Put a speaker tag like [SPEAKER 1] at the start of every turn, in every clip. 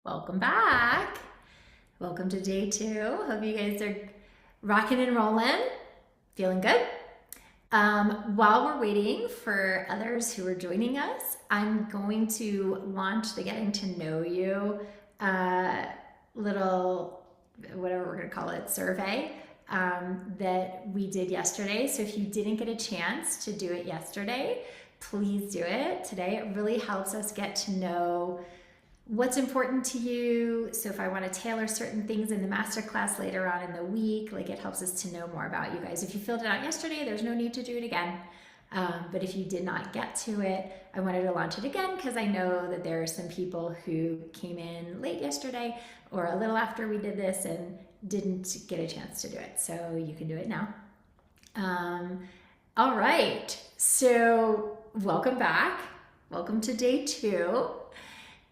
[SPEAKER 1] Welcome back. Welcome to day two. Hope you guys are rocking and rolling. Feeling good? While we're waiting for others who are joining us, I'm going to launch the Getting to Know You little, whatever we're going to call it, survey that we did yesterday. So if you didn't get a chance to do it yesterday, please do it today. It really helps us get to know what's important to you. So if I want to tailor certain things in the masterclass later on in the week, like it helps us to know more about you guys. If you filled it out yesterday, there's no need to do it again. But if you did not get to it, I wanted to launch it again because I know that there are some people who came in late yesterday or a little after we did this and didn't get a chance to do it. So you can do it now. All right, so welcome back. Welcome to day two.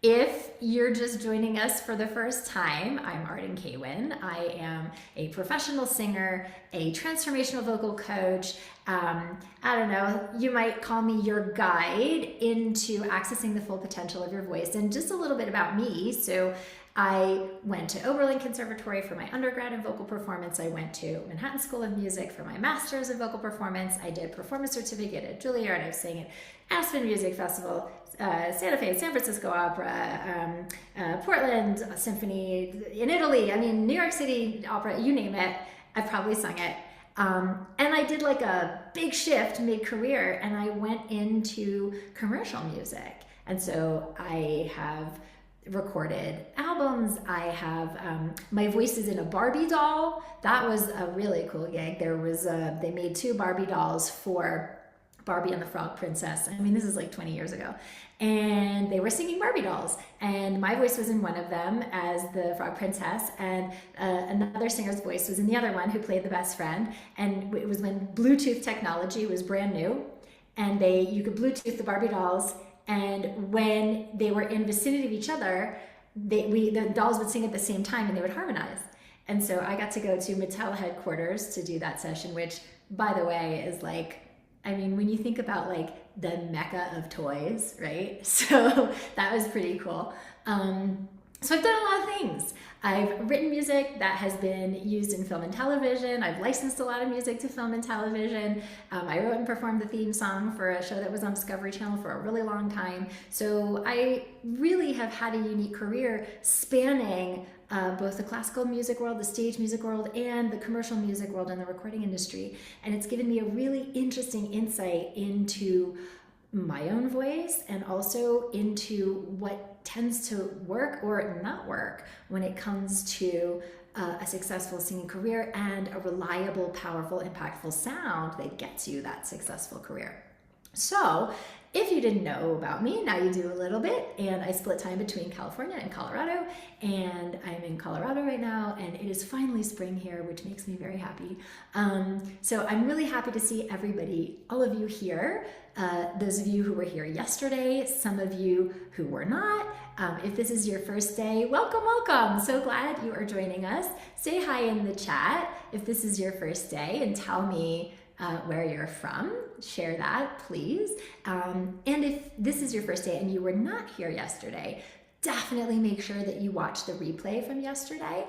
[SPEAKER 1] If you're just joining us for the first time, I'm Arden Kaywin. I am a professional singer, a transformational vocal coach. I don't know, you might call me your guide into accessing the full potential of your voice. And just a little bit about me. So I went to Oberlin Conservatory for my undergrad in vocal performance. I went to Manhattan School of Music for my master's in vocal performance. I did performance certificate at Juilliard. I sang at Aspen Music Festival, Santa Fe, San Francisco Opera, Portland Symphony, in Italy, I mean, New York City Opera, you name it, I've probably sung it. And I did like a big shift mid-career and I went into commercial music. And so I have recorded albums. I have my voice is in a Barbie doll. That was a really cool gig. They made two Barbie dolls for Barbie and the Frog Princess. I mean, this is like 20 years ago. And they were singing Barbie dolls. And my voice was in one of them as the Frog Princess. And another singer's voice was in the other one who played the best friend. And it was when Bluetooth technology was brand new. And you could Bluetooth the Barbie dolls. And when they were in vicinity of each other, the dolls would sing at the same time and they would harmonize. And so I got to go to Mattel headquarters to do that session, which, by the way, is like, I mean, when you think about like the mecca of toys, right? So that was pretty cool. So I've done a lot of things. I've written music that has been used in film and television. I've licensed a lot of music to film and television. I wrote and performed the theme song for a show that was on Discovery Channel for a really long time. So I really have had a unique career spanning both the classical music world, the stage music world, and the commercial music world and the recording industry. And it's given me a really interesting insight into my own voice and also into what tends to work or not work when it comes to a successful singing career and a reliable, powerful, impactful sound that gets you that successful career. So if you didn't know about me, now you do a little bit. And I split time between California and Colorado. And I'm in Colorado right now. And it is finally spring here, which makes me very happy. So I'm really happy to see everybody, all of you here. Those of you who were here yesterday, some of you who were not. If this is your first day, welcome, welcome. So glad you are joining us. Say hi in the chat if this is your first day and tell me where you're from. Share that, please. And if this is your first day and you were not here yesterday, definitely make sure that you watch the replay from yesterday,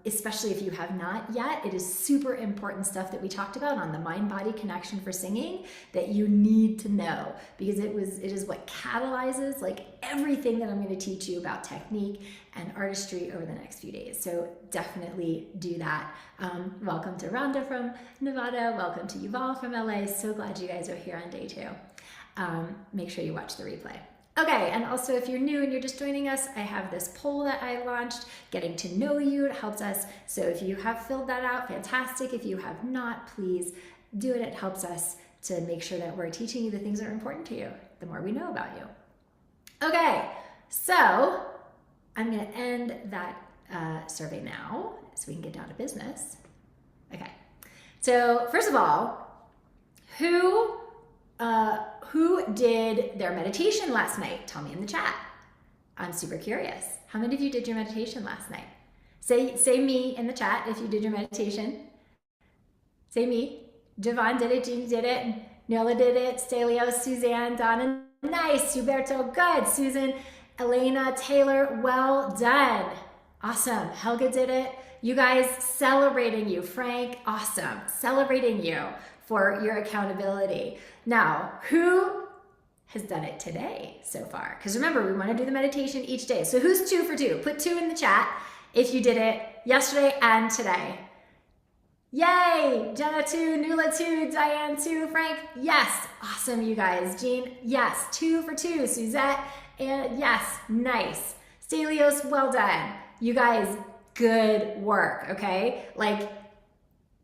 [SPEAKER 1] especially if you have not yet. It is super important stuff that we talked about on the mind-body connection for singing that you need to know, because it is what catalyzes like everything that I'm going to teach you about technique and artistry over the next few days. So definitely do that. Welcome to Rhonda from Nevada. Welcome to Yuval from LA. So glad you guys are here on day two. Make sure you watch the replay. Okay, and also if you're new and you're just joining us, I have this poll that I launched, Getting to Know You. It helps us. So if you have filled that out, fantastic. If you have not, please do it. It helps us to make sure that we're teaching you the things that are important to you, the more we know about you. Okay, so I'm going to end that survey now so we can get down to business. Okay, so first of all, who did their meditation last night? Tell me in the chat. I'm super curious. How many of you did your meditation last night? Say me in the chat if you did your meditation. Say me. Javon did it, Jeannie did it, Nola did it, Stelio, Suzanne, Donna, nice, Huberto, good, Susan, Elena, Taylor, well done. Awesome. Helga did it. You guys, celebrating you. Frank, awesome. Celebrating you for your accountability. Now, who has done it today so far? Because remember, we want to do the meditation each day. So who's 2 for 2? Put 2 in the chat if you did it yesterday and today. Yay! Jenna 2, Nula 2, Diane 2, Frank, yes. Awesome, you guys. Jean, yes. 2 for 2. Suzette, and yes. Nice. Stelios, well done. You guys, good work, okay? Like,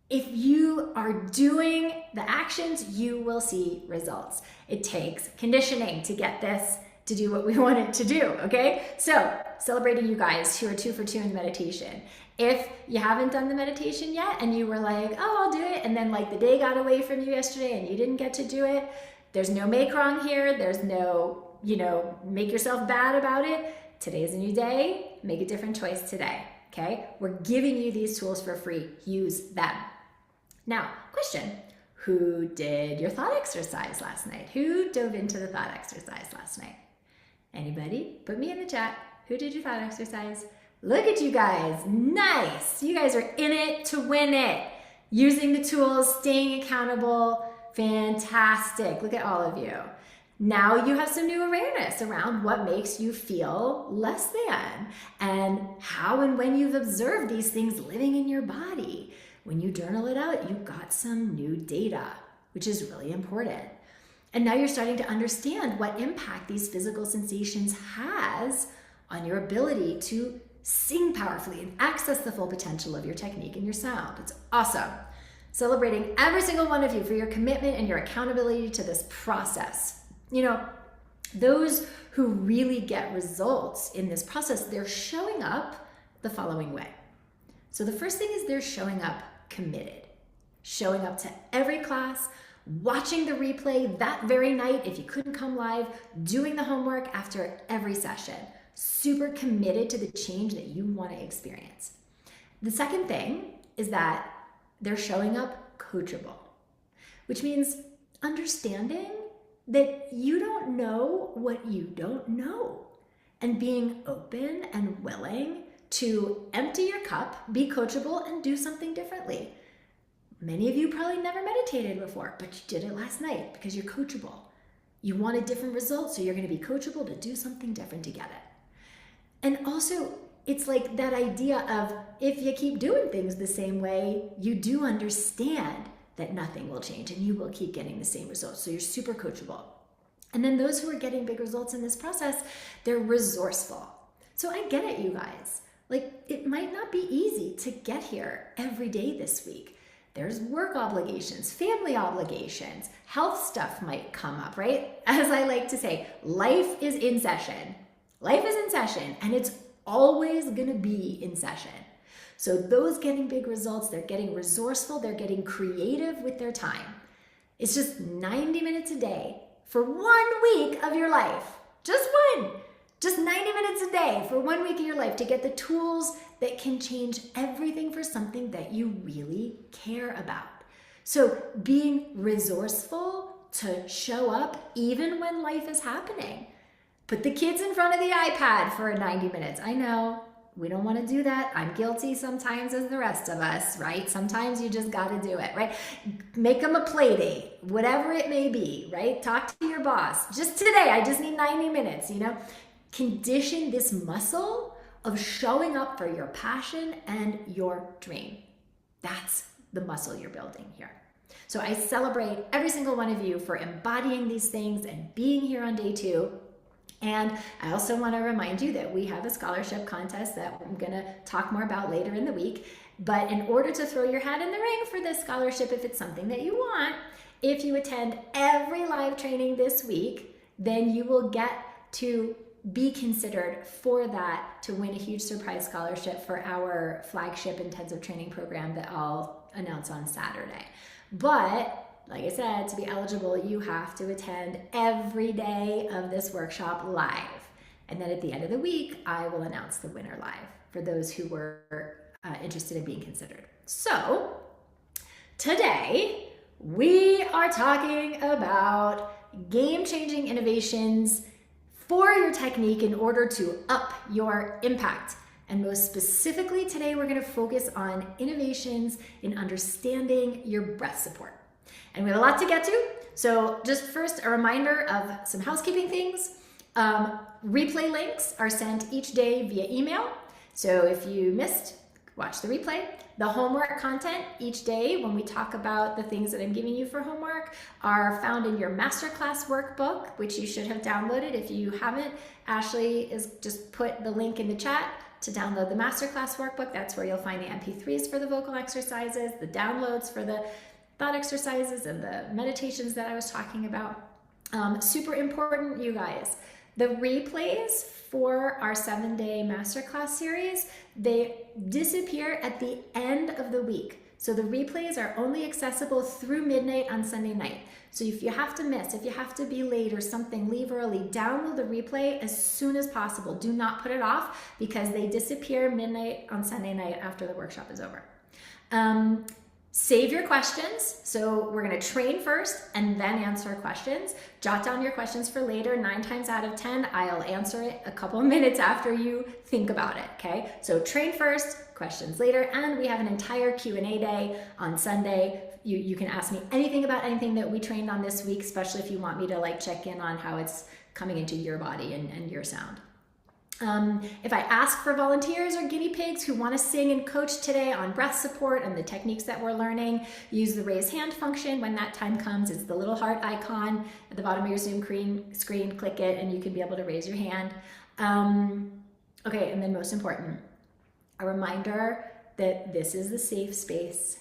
[SPEAKER 1] if you are doing the actions, you will see results. It takes conditioning to get this to do what we want it to do, okay? So, celebrating you guys who are 2 for 2 in meditation. If you haven't done the meditation yet and you were like, oh, I'll do it, and then like the day got away from you yesterday and you didn't get to do it, there's no make wrong here. There's no, make yourself bad about it. Today is a new day. Make a different choice today, okay? We're giving you these tools for free. Use them. Now, question, who did your thought exercise last night? Who dove into the thought exercise last night? Anybody? Put me in the chat. Who did your thought exercise? Look at you guys. Nice. You guys are in it to win it. Using the tools, staying accountable. Fantastic. Look at all of you. Now you have some new awareness around what makes you feel less than and how and when you've observed these things living in your body. When you journal it out, you got some new data, which is really important. And now you're starting to understand what impact these physical sensations has on your ability to sing powerfully and access the full potential of your technique and your sound. It's awesome. Celebrating every single one of you for your commitment and your accountability to this process. Those who really get results in this process, they're showing up the following way. So the first thing is they're showing up committed, showing up to every class, watching the replay that very night if you couldn't come live, doing the homework after every session, super committed to the change that you want to experience. The second thing is that they're showing up coachable, which means understanding that you don't know what you don't know and being open and willing to empty your cup, be coachable, and do something differently. Many of you probably never meditated before, but you did it last night because you're coachable. You wanted different results, so you're going to be coachable to do something different to get it. And also, it's like that idea of if you keep doing things the same way, you do understand that nothing will change and you will keep getting the same results. So you're super coachable. And then those who are getting big results in this process, they're resourceful. So I get it, you guys. Like, it might not be easy to get here every day this week. There's work obligations, family obligations, health stuff might come up, right? As I like to say, life is in session. Life is in session, and it's always gonna be in session. So those getting big results, they're getting resourceful, they're getting creative with their time. It's just 90 minutes a day for 1 week of your life. Just 90 minutes a day for 1 week of your life to get the tools that can change everything for something that you really care about. So being resourceful to show up even when life is happening. Put the kids in front of the iPad for 90 minutes. I know, we don't want to do that. I'm guilty sometimes as the rest of us, right? Sometimes you just got to do it, right? Make them a play date, whatever it may be, right? Talk to your boss. Just today, I just need 90 minutes, Condition this muscle of showing up for your passion and your dream. That's the muscle you're building here. So I celebrate every single one of you for embodying these things and being here on day 2. And I also want to remind you that we have a scholarship contest that I'm going to talk more about later in the week. But in order to throw your hat in the ring for this scholarship, if it's something that you want, if you attend every live training this week, then you will get to be considered for that to win a huge surprise scholarship for our flagship intensive training program that I'll announce on Saturday. But like I said, to be eligible, you have to attend every day of this workshop live. And then at the end of the week, I will announce the winner live for those who were interested in being considered. So today, we are talking about game-changing innovations for your technique in order to up your impact. And most specifically today, we're gonna focus on innovations in understanding your breath support. And we have a lot to get to. So just first, a reminder of some housekeeping things. Replay links are sent each day via email. So if you missed, watch the replay. The homework content each day, when we talk about the things that I'm giving you for homework, are found in your Masterclass workbook, which you should have downloaded. If you haven't, Ashley is just put the link in the chat to download the Masterclass workbook. That's where you'll find the MP3s for the vocal exercises, the downloads for the thought exercises and the meditations that I was talking about. Super important, you guys. The replays for our 7-day Masterclass series, they disappear at the end of the week. So the replays are only accessible through midnight on Sunday night. So if you have to miss, if you have to be late or something, leave early, download the replay as soon as possible. Do not put it off because they disappear midnight on Sunday night after the workshop is over. Save your questions. So we're gonna train first and then answer questions. Jot down your questions for later. 9 times out of 10, I'll answer it a couple of minutes after you think about it, okay? So train first, questions later, and we have an entire Q&A day on Sunday. You can ask me anything about anything that we trained on this week, especially if you want me to like check in on how it's coming into your body and your sound. If I ask for volunteers or guinea pigs who want to sing and coach today on breath support and the techniques that we're learning, use the raise hand function when that time comes. It's the little heart icon at the bottom of your Zoom screen. Click it and you can be able to raise your hand. Okay, and then most important, a reminder that this is the safe space.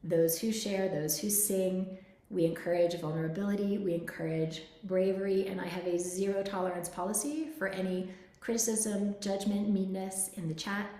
[SPEAKER 1] Those who share, those who sing, we encourage vulnerability, we encourage bravery, and I have a zero tolerance policy for any criticism, judgment, meanness in the chat.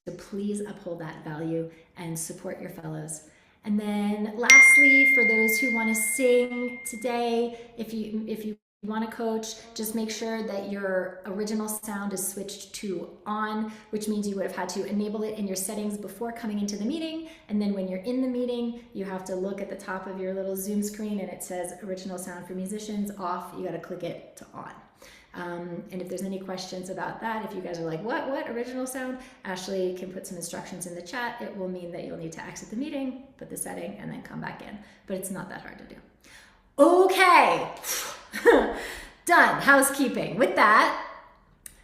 [SPEAKER 1] So please uphold that value and support your fellows. And then lastly, for those who want to sing today, if you want to coach, just make sure that your original sound is switched to on, which means you would have had to enable it in your settings before coming into the meeting. And then when you're in the meeting, you have to look at the top of your little Zoom screen and it says original sound for musicians off. You got to click it to on. And if there's any questions about that, if you guys are like, what original sound? Ashley can put some instructions in the chat. It will mean that you'll need to exit the meeting, put the setting, and then come back in. But it's not that hard to do. Okay, done, housekeeping. With that,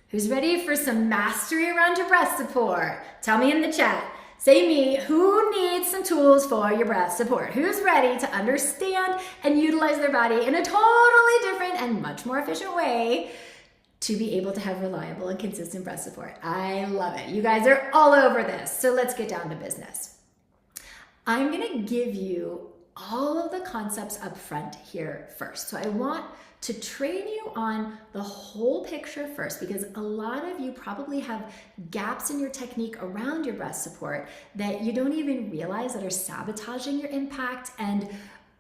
[SPEAKER 1] who's ready for some mastery around your breath support? Tell me in the chat. Say me, who needs some tools for your breath support? Who's ready to understand and utilize their body in a totally different and much more efficient way to be able to have reliable and consistent breath support? I love it. You guys are all over this. So let's get down to business. I'm gonna give you all of the concepts up front here first. So I want to train you on the whole picture first, because a lot of you probably have gaps in your technique around your breath support that you don't even realize that are sabotaging your impact. And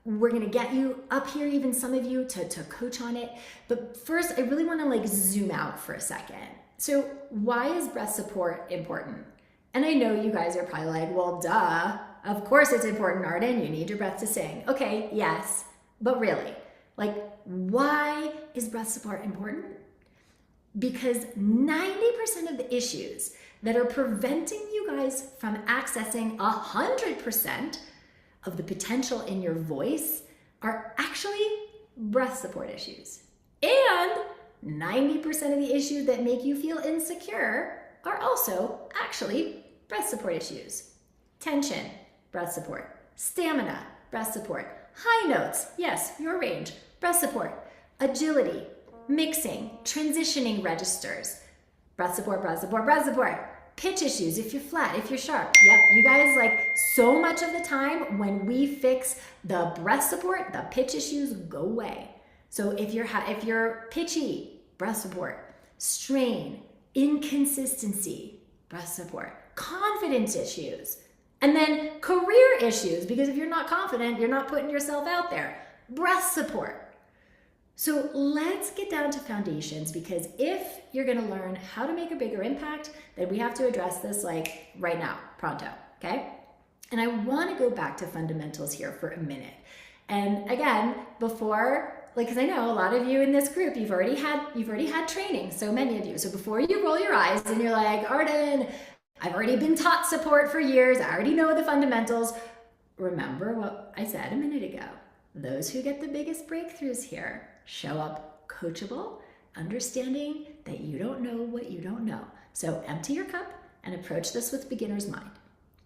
[SPEAKER 1] we're gonna get you up here, even some of you, to coach on it. But first, I really wanna like zoom out for a second. So why is breath support important? And I know you guys are probably like, well, duh, of course it's important, Arden, you need your breath to sing. Okay, yes, but really, like, why is breath support important? Because 90% of the issues that are preventing you guys from accessing 100% of the potential in your voice are actually breath support issues. And 90% of the issues that make you feel insecure are also actually breath support issues. Tension, breath support. Stamina, breath support. High notes, yes, your range, breath support. Agility, mixing, transitioning registers, breath support, breath support, breath support. Pitch issues, if you're flat, if you're sharp. Yep, you guys, like, so much of the time when we fix the breath support, the pitch issues go away. So if you're pitchy, breath support. Strain, inconsistency, breath support. Confidence issues. And then career issues, because if you're not confident, you're not putting yourself out there. Breath support. So let's get down to foundations, because if you're gonna learn how to make a bigger impact, then we have to address this like right now, pronto, okay? And I wanna go back to fundamentals here for a minute. And again, before like, because I know a lot of you in this group, you've already had training, so many of you. So before you roll your eyes and you're like, Arden, I've already been taught support for years, I already know the fundamentals. Remember what I said a minute ago. Those who get the biggest breakthroughs here show up coachable, understanding that you don't know what you don't know. So empty your cup and approach this with beginner's mind.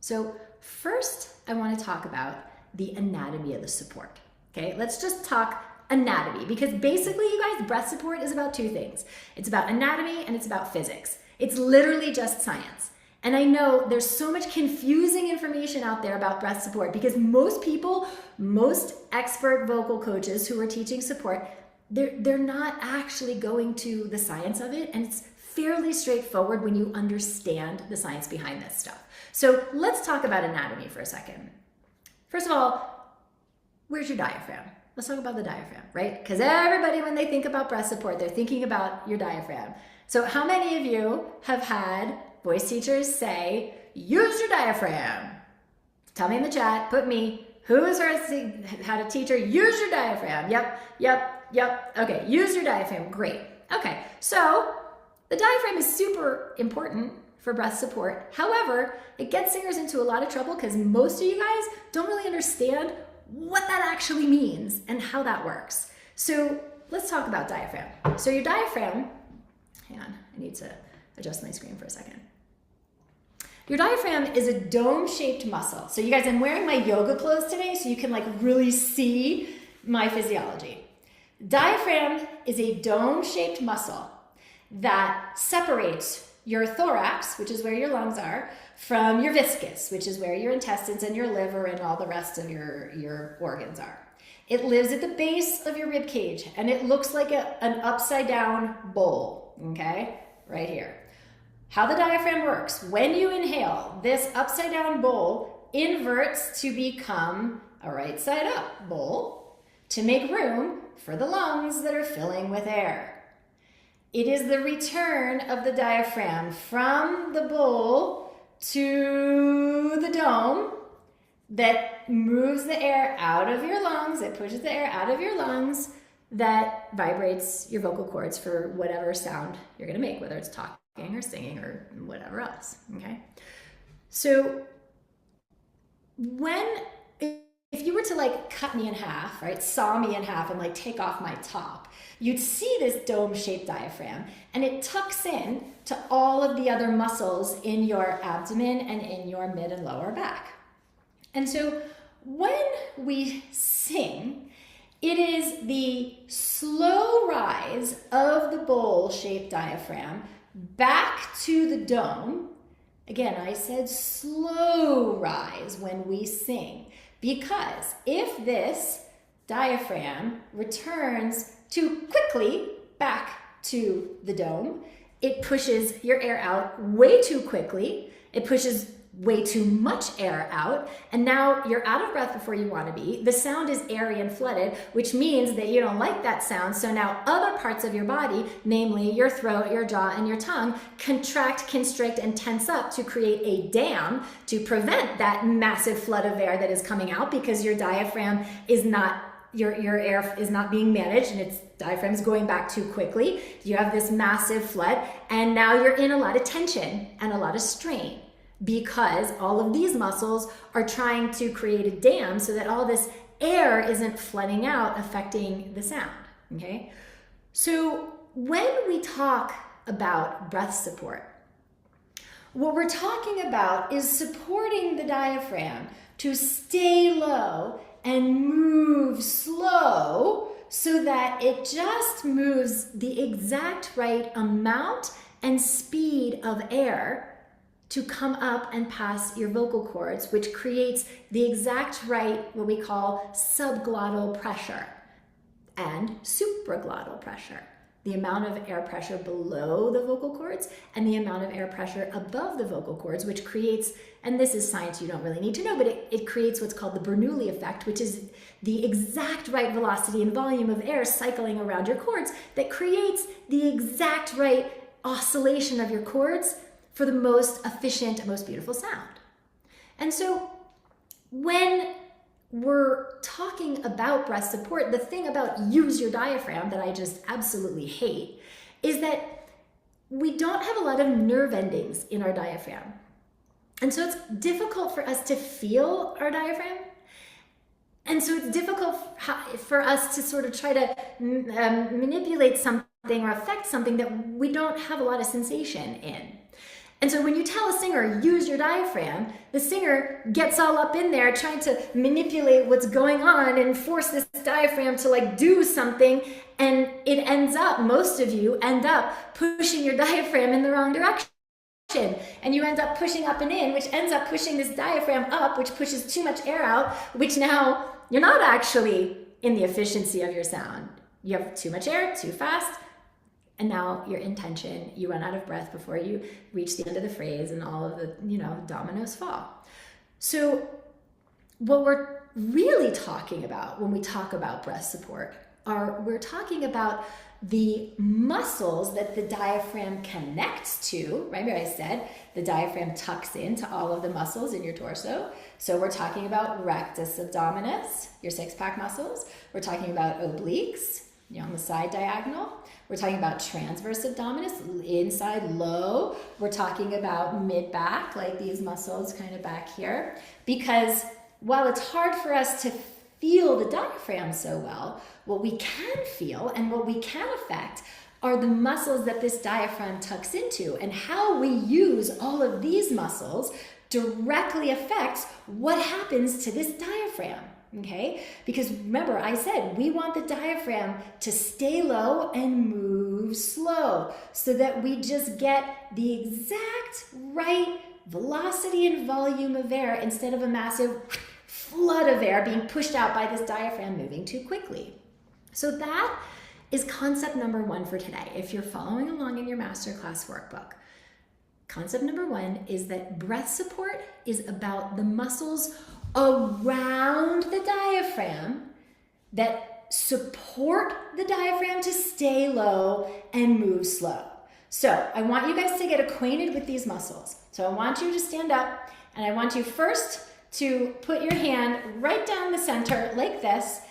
[SPEAKER 1] So first, I want to talk about the anatomy of the support. Okay, let's just talk anatomy, because basically, you guys, breath support is about two things. It's about anatomy and it's about physics. It's literally just science. And I know there's so much confusing information out there about breath support, because most people, most expert vocal coaches who are teaching support, they're not actually going to the science of it, and it's fairly straightforward when you understand the science behind this stuff. So let's talk about anatomy for a second. First of all, where's your diaphragm? Let's talk about the diaphragm, right? Because everybody, when they think about breath support, they're thinking about your diaphragm. So how many of you have had voice teachers say, use your diaphragm? Tell me in the chat, put me, who has had a teacher, use your diaphragm? Yep. Okay, use your diaphragm, great. Okay, so the diaphragm is super important for breath support. However, it gets singers into a lot of trouble because most of you guys don't really understand what that actually means and how that works. So let's talk about diaphragm. So your diaphragm, hang on, I need to adjust my screen for a second. Your diaphragm is a dome-shaped muscle. So you guys, I'm wearing my yoga clothes today so you can like really see my physiology. Diaphragm is a dome-shaped muscle that separates your thorax, which is where your lungs are, from your viscus, which is where your intestines and your liver and all the rest of your organs are. It lives at the base of your rib cage, and it looks like an upside down bowl, okay? Right here. How the diaphragm works: when you inhale, this upside down bowl inverts to become a right side up bowl to make room for the lungs that are filling with air. It is the return of the diaphragm from the bowl to the dome that moves the air out of your lungs, it pushes the air out of your lungs, that vibrates your vocal cords for whatever sound you're gonna make, whether it's talking or singing or whatever else, okay? So if you were to like cut me in half, right, saw me in half and like take off my top, you'd see this dome-shaped diaphragm, and it tucks in to all of the other muscles in your abdomen and in your mid and lower back. And so when we sing, it is the slow rise of the bowl-shaped diaphragm back to the dome. Again, I said slow rise when we sing, because if this diaphragm returns too quickly back to the dome, it pushes your air out way too quickly, it pushes way too much air out, and now you're out of breath before you want to be. The sound is airy and flooded, which means that you don't like that sound, so now other parts of your body, namely your throat, your jaw, and your tongue, contract, constrict, and tense up to create a dam to prevent that massive flood of air that is coming out, because your diaphragm is not, your air is not being managed, and its diaphragm is going back too quickly. You have this massive flood, and now you're in a lot of tension and a lot of strain, because all of these muscles are trying to create a dam so that all this air isn't flooding out, affecting the sound, okay? So when we talk about breath support, what we're talking about is supporting the diaphragm to stay low and move slow so that it just moves the exact right amount and speed of air to come up and pass your vocal cords, which creates the exact right, what we call subglottal pressure and supraglottal pressure. The amount of air pressure below the vocal cords and the amount of air pressure above the vocal cords, which creates, and this is science you don't really need to know, but it creates what's called the Bernoulli effect, which is the exact right velocity and volume of air cycling around your cords that creates the exact right oscillation of your cords for the most efficient, most beautiful sound. And so when we're talking about breath support, the thing about use your diaphragm that I just absolutely hate is that we don't have a lot of nerve endings in our diaphragm. And so it's difficult for us to feel our diaphragm. And so it's difficult for us to sort of try to manipulate something or affect something that we don't have a lot of sensation in. And so when you tell a singer, use your diaphragm, the singer gets all up in there trying to manipulate what's going on and force this diaphragm to like do something. And it ends up, most of you end up pushing your diaphragm in the wrong direction. And you end up pushing up and in, which ends up pushing this diaphragm up, which pushes too much air out, which now you're not actually in the efficiency of your sound. You have too much air, too fast. And now you're in tension, you run out of breath before you reach the end of the phrase and all of the, dominoes fall. So what we're really talking about when we talk about breath support we're talking about the muscles that the diaphragm connects to. Remember I said the diaphragm tucks into all of the muscles in your torso. So we're talking about rectus abdominis, your six-pack muscles. We're talking about obliques, on the side diagonal. We're talking about transverse abdominis, inside low. We're talking about mid-back, like these muscles kind of back here. Because while it's hard for us to feel the diaphragm so well, what we can feel and what we can affect are the muscles that this diaphragm tucks into, and how we use all of these muscles directly affects what happens to this diaphragm. Okay? Because remember, I said we want the diaphragm to stay low and move slow so that we just get the exact right velocity and volume of air instead of a massive flood of air being pushed out by this diaphragm moving too quickly. So that is concept number 1 for today. If you're following along in your Masterclass workbook, concept number 1 is that breath support is about the muscles around the diaphragm that support the diaphragm to stay low and move slow. So I want you guys to get acquainted with these muscles. So I want you to stand up, and I want you first to put your hand right down the center like this,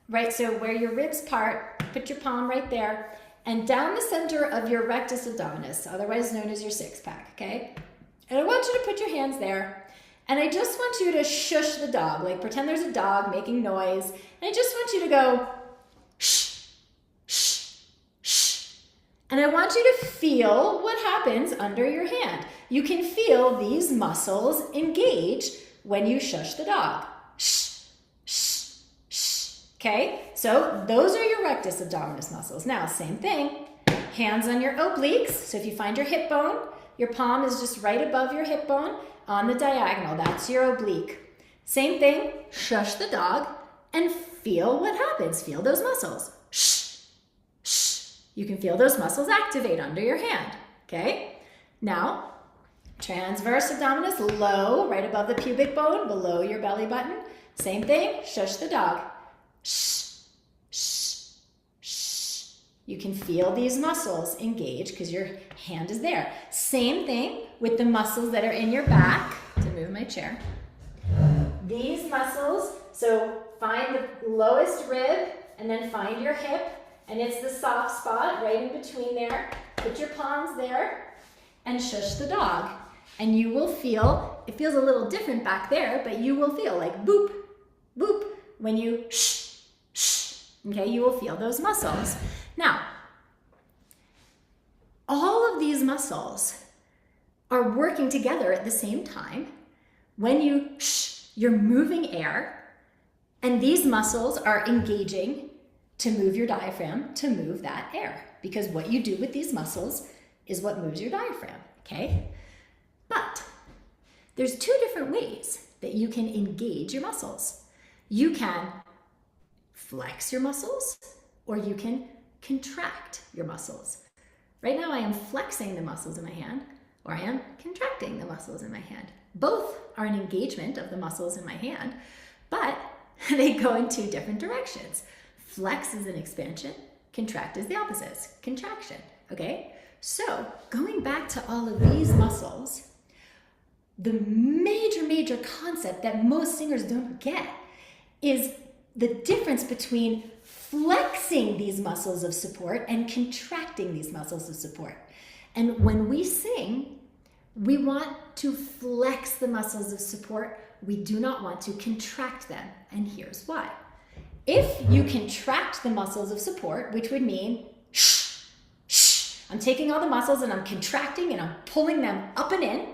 [SPEAKER 1] right? So where your ribs part, put your palm right there, and down the center of your rectus abdominis, otherwise known as your six-pack, okay? And I want you to put your hands there. And I just want you to shush the dog, like pretend there's a dog making noise. And I just want you to go shh, shh, shh. And I want you to feel what happens under your hand. You can feel these muscles engage when you shush the dog. Shh, shh, shh. Okay? So those are your rectus abdominis muscles. Now, same thing. Hands on your obliques. So if you find your hip bone, your palm is just right above your hip bone. On the diagonal, that's your oblique. Same thing, shush the dog and feel what happens. Feel those muscles. Shh, shh. You can feel those muscles activate under your hand, okay? Now, transverse abdominis, low, right above the pubic bone, below your belly button. Same thing, shush the dog. Shh, shh, shh. You can feel these muscles engage because your hand is there. Same thing with the muscles that are in your back. To move my chair. These muscles, so find the lowest rib and then find your hip, and it's the soft spot right in between there. Put your palms there and shush the dog. And you will feel, it feels a little different back there, but you will feel like boop, boop when you shh, shh. Okay, you will feel those muscles. Now, all of these muscles are working together at the same time. When you shh, you're moving air, and these muscles are engaging to move your diaphragm to move that air, because what you do with these muscles is what moves your diaphragm, okay? But there's 2 different ways that you can engage your muscles. You can flex your muscles, or you can contract your muscles. Right now I am flexing the muscles in my hand, or I am contracting the muscles in my hand. Both are an engagement of the muscles in my hand, but they go in 2 different directions. Flex is an expansion, contract is the opposite, contraction, okay? So going back to all of these muscles, the major concept that most singers don't get is the difference between flexing these muscles of support and contracting these muscles of support. And when we sing, we want to flex the muscles of support. We do not want to contract them. And here's why. If you contract the muscles of support, which would mean I'm taking all the muscles and I'm contracting and I'm pulling them up and in.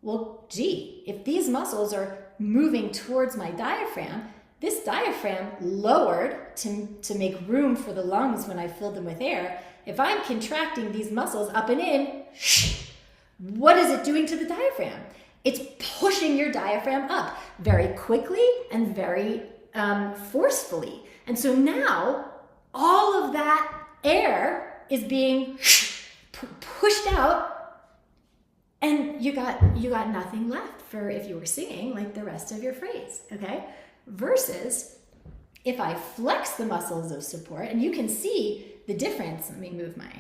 [SPEAKER 1] Well, gee, if these muscles are moving towards my diaphragm, this diaphragm lowered to make room for the lungs when I filled them with air. If I'm contracting these muscles up and in, what is it doing to the diaphragm? It's pushing your diaphragm up very quickly and very forcefully. And so now all of that air is being pushed out, and you got nothing left for if you were singing like the rest of your phrase, okay? Versus if I flex the muscles of support, and you can see the difference. Let me move my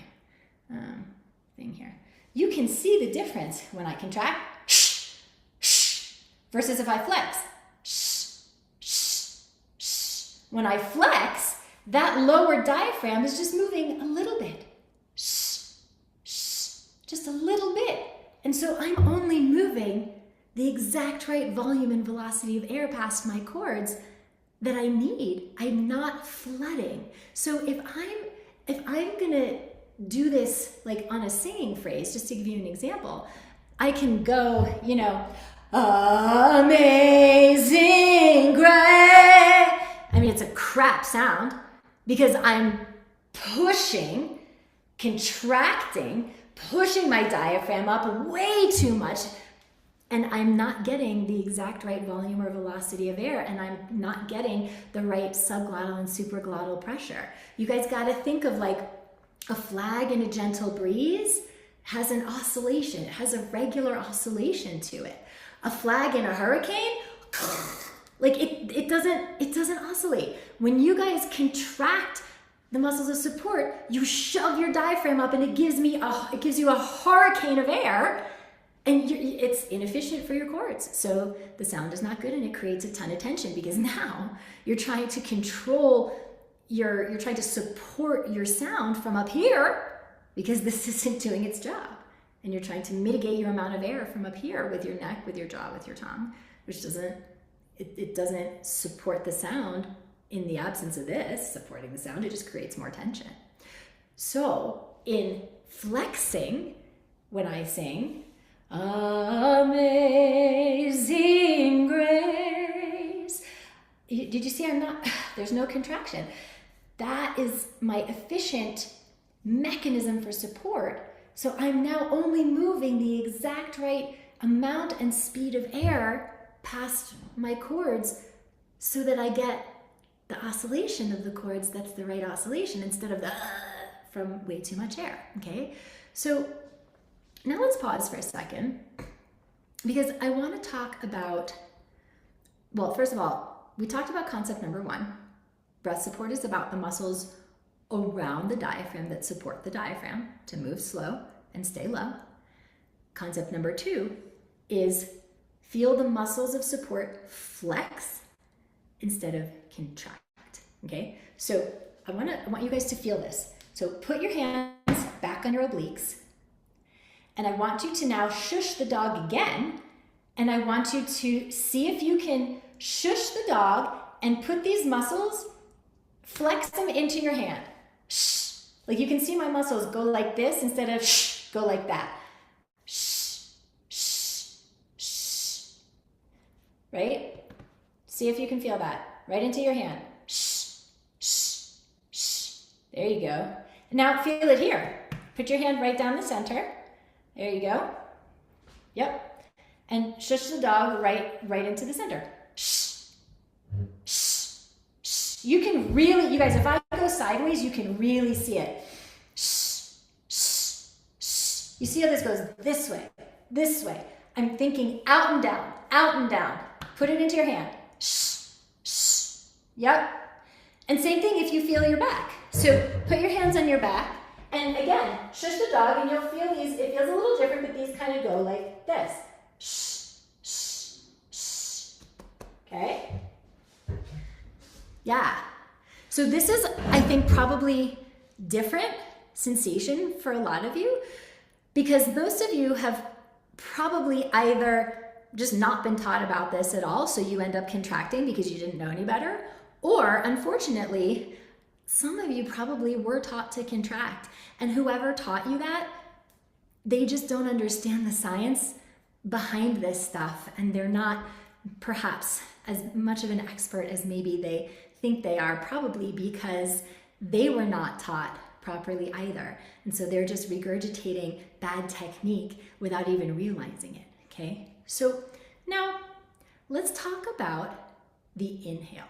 [SPEAKER 1] thing here. You can see the difference when I contract versus if I flex. When I flex, that lower diaphragm is just moving a little bit. Just a little bit. And so I'm only moving the exact right volume and velocity of air past my cords that I need. I'm not flooding. So if I'm gonna do this like on a singing phrase, just to give you an example, I can go, amazing grace. I mean, it's a crap sound because I'm pushing, contracting, pushing my diaphragm up way too much, and I'm not getting the exact right volume or velocity of air, and I'm not getting the right subglottal and supraglottal pressure. You guys got to think of like a flag in a gentle breeze has an oscillation. It has a regular oscillation to it. A flag in a hurricane, like it doesn't oscillate. When you guys contract the muscles of support, you shove your diaphragm up and it gives you a hurricane of air, and it's inefficient for your cords. So the sound is not good, and it creates a ton of tension because now you're trying to control you're trying to support your sound from up here because this isn't doing its job. And you're trying to mitigate your amount of air from up here with your neck, with your jaw, with your tongue, which doesn't support the sound. In the absence of this supporting the sound, it just creates more tension. So in flexing, when I sing, amazing grace, did you see there's no contraction. That is my efficient mechanism for support. So I'm now only moving the exact right amount and speed of air past my cords so that I get the oscillation of the cords that's the right oscillation instead of the from way too much air, okay? So now let's pause for a second because I want to talk about, well, first of all, we talked about concept number 1. Breath support is about the muscles around the diaphragm that support the diaphragm to move slow and stay low. Concept number 2 is feel the muscles of support flex instead of contract, okay? So I want you guys to feel this. So put your hands back on your obliques, and I want you to now shush the dog again, and I want you to see if you can shush the dog and put these muscles, flex them into your hand. Shh. Like you can see my muscles go like this instead of shh, go like that. Shh, shh, shh. Right? See if you can feel that. Right into your hand. Shh, shh, shh. There you go. Now feel it here. Put your hand right down the center. There you go. Yep. And shush the dog right into the center. Shh, shh, shh. You can really, you guys, if I go sideways, you can really see it. Shh, shh, shh. You see how this goes this way, this way. I'm thinking out and down, out and down. Put it into your hand. Shh, shh. Yep. And same thing if you feel your back. So put your hands on your back, and again, shush the dog, and you'll feel these, it feels a little different, but these kind of go like this. Shh, shh, shh. Okay? Yeah. So this is, I think, probably different sensation for a lot of you, because most of you have probably either just not been taught about this at all, so you end up contracting because you didn't know any better, or unfortunately, some of you probably were taught to contract, and whoever taught you that, they just don't understand the science behind this stuff, and they're not perhaps as much of an expert as maybe they think they are, probably because they were not taught properly either. And so they're just regurgitating bad technique without even realizing it, okay? So now let's talk about the inhale.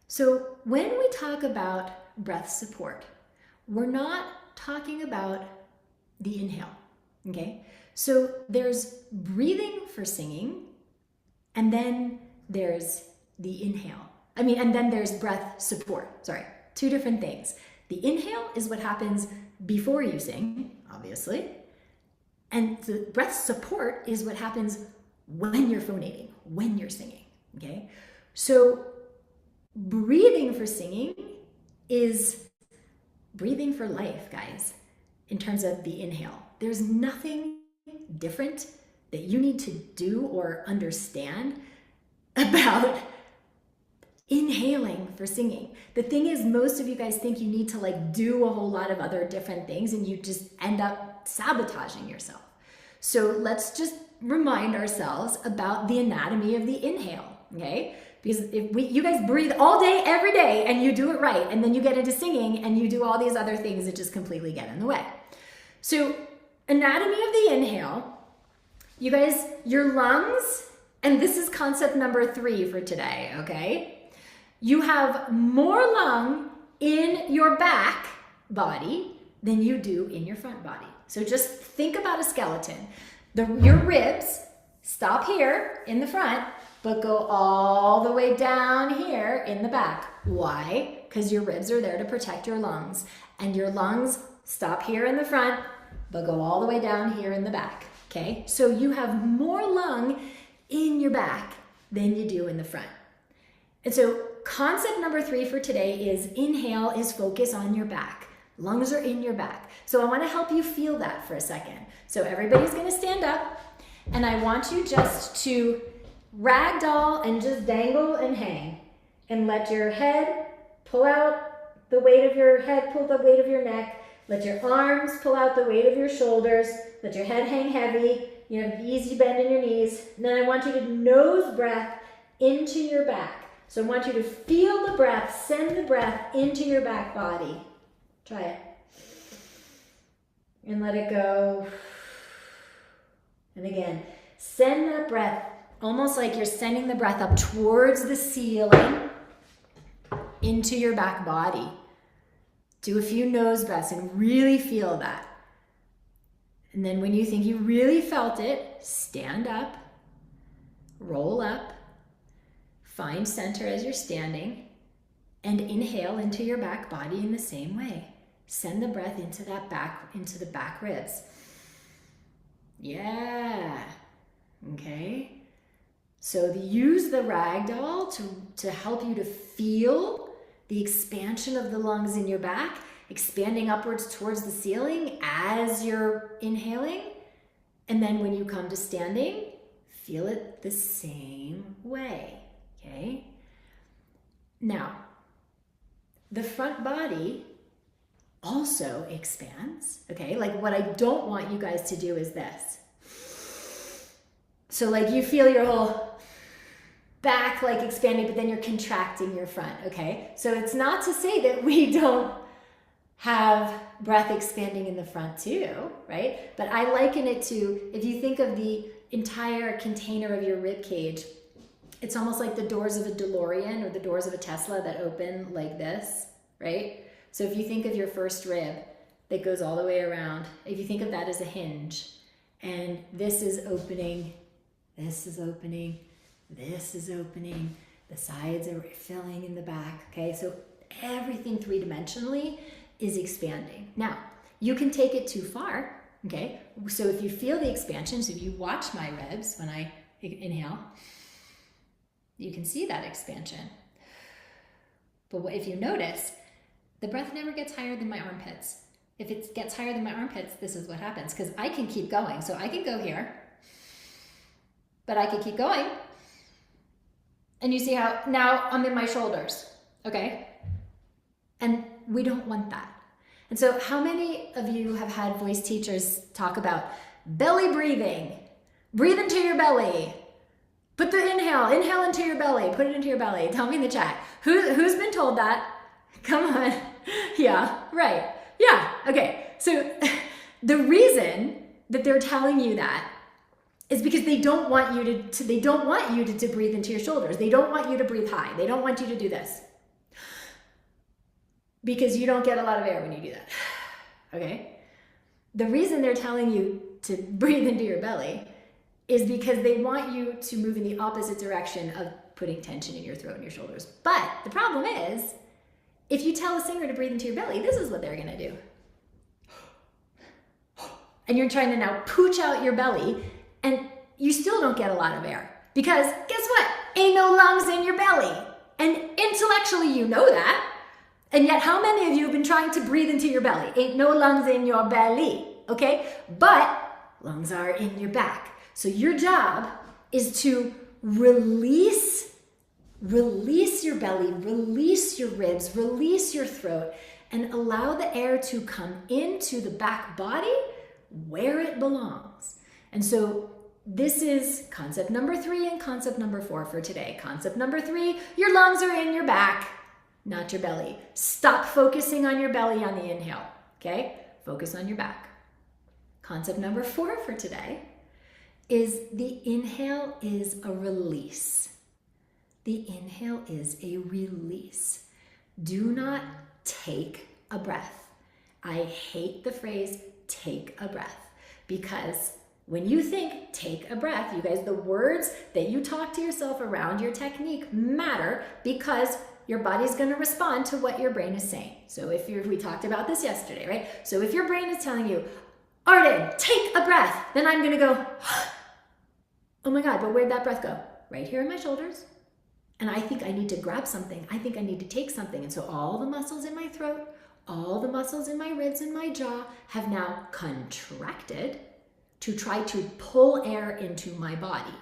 [SPEAKER 1] So when we talk about breath support, we're not talking about the inhale, okay? So there's breathing for singing, and then there's the inhale. And then there's breath support, sorry, two different things. The inhale is what happens before you sing, obviously, and the breath support is what happens when you're phonating, when you're singing, okay? So breathing for singing is breathing for life, guys, in terms of the inhale. There's nothing different that you need to do or understand about inhaling for singing. The thing is, most of you guys think you need to do a whole lot of other different things, and you just end up sabotaging yourself. So let's just remind ourselves about the anatomy of the inhale, okay? Because if you guys breathe all day, every day, and you do it right, and then you get into singing and you do all these other things that just completely get in the way. So anatomy of the inhale, you guys, your lungs, and this is concept number 3 for today, okay? You have more lung in your back body than you do in your front body. So just think about a skeleton. Your ribs stop here in the front, but go all the way down here in the back. Why? Because your ribs are there to protect your lungs. And your lungs stop here in the front, but go all the way down here in the back, okay? So you have more lung in your back than you do in the front. And so concept number 3 for today is inhale is focus on your back. Lungs are in your back. So I want to help you feel that for a second. So everybody's going to stand up, and I want you just to ragdoll and just dangle and hang, and let your head pull out the weight of your head, pull the weight of your neck, let your arms pull out the weight of your shoulders, let your head hang heavy, you have easy bend in your knees, and then I want you to nose breath into your back. So I want you to feel the breath, send the breath into your back body. Try it. And let it go. And again, send that breath, almost like you're sending the breath up towards the ceiling into your back body. Do a few nose breaths and really feel that. And then when you think you really felt it, stand up, roll up, find center as you're standing, and inhale into your back body in the same way. Send the breath into the back ribs. Yeah. Okay. So use the ragdoll to help you to feel the expansion of the lungs in your back, expanding upwards towards the ceiling as you're inhaling. And then when you come to standing, feel it the same way. Okay. Now, the front body also expands, okay? What I don't want you guys to do is this. So you feel your whole back expanding, but then you're contracting your front, okay? So it's not to say that we don't have breath expanding in the front too, right? But I liken it to, if you think of the entire container of your rib cage, it's almost like the doors of a DeLorean or the doors of a Tesla that open like this, right? So if you think of your first rib that goes all the way around, if you think of that as a hinge, and this is opening, this is opening, this is opening, the sides are filling in the back, okay? So everything 3-dimensionally is expanding. Now, you can take it too far, okay? So if you feel the expansion, so if you watch my ribs when I inhale, you can see that expansion. But what if you notice, the breath never gets higher than my armpits. If it gets higher than my armpits, this is what happens, because I can keep going. So I can go here, but I can keep going. And you see how now I'm in my shoulders, okay? And we don't want that. And so how many of you have had voice teachers talk about belly breathing? Breathe into your belly. Put the inhale into your belly, put it into your belly. Tell me in the chat. Who's been told that? Come on. Yeah, right. Yeah, okay. So the reason that they're telling you that is because they don't want you to breathe into your shoulders. They don't want you to breathe high. They don't want you to do this. Because you don't get a lot of air when you do that. Okay? The reason they're telling you to breathe into your belly is because they want you to move in the opposite direction of putting tension in your throat and your shoulders. But the problem is, if you tell a singer to breathe into your belly, this is what they're gonna do. And you're trying to now pooch out your belly, and you still don't get a lot of air. Because guess what? Ain't no lungs in your belly. And intellectually you know that. And yet how many of you have been trying to breathe into your belly? Ain't no lungs in your belly, okay? But lungs are in your back. So your job is to release your belly, release your ribs, release your throat, and allow the air to come into the back body where it belongs. And so this is concept number 3 and concept number 4 for today. Concept number 3, your lungs are in your back, not your belly. Stop focusing on your belly on the inhale, okay? Focus on your back. Concept number 4 for today is the inhale is a release. The inhale is a release. Do not take a breath. I hate the phrase take a breath, because when you think take a breath, you guys, the words that you talk to yourself around your technique matter, because your body's going to respond to what your brain is saying. So we talked about this yesterday, right? So if your brain is telling you, Arden, take a breath, then I'm going to go, oh my God, but where'd that breath go? Right here in my shoulders. And I think I need to grab something. I think I need to take something. And so all the muscles in my throat, all the muscles in my ribs and my jaw have now contracted to try to pull air into my body.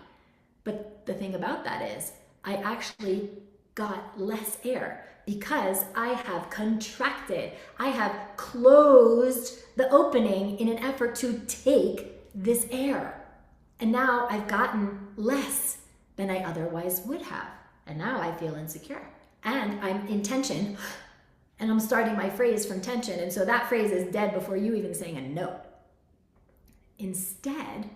[SPEAKER 1] But the thing about that is I actually got less air because I have contracted. I have closed the opening in an effort to take this air. And now I've gotten less than I otherwise would have. And now I feel insecure. And I'm in tension, and I'm starting my phrase from tension. And so that phrase is dead before you even saying a note. Instead,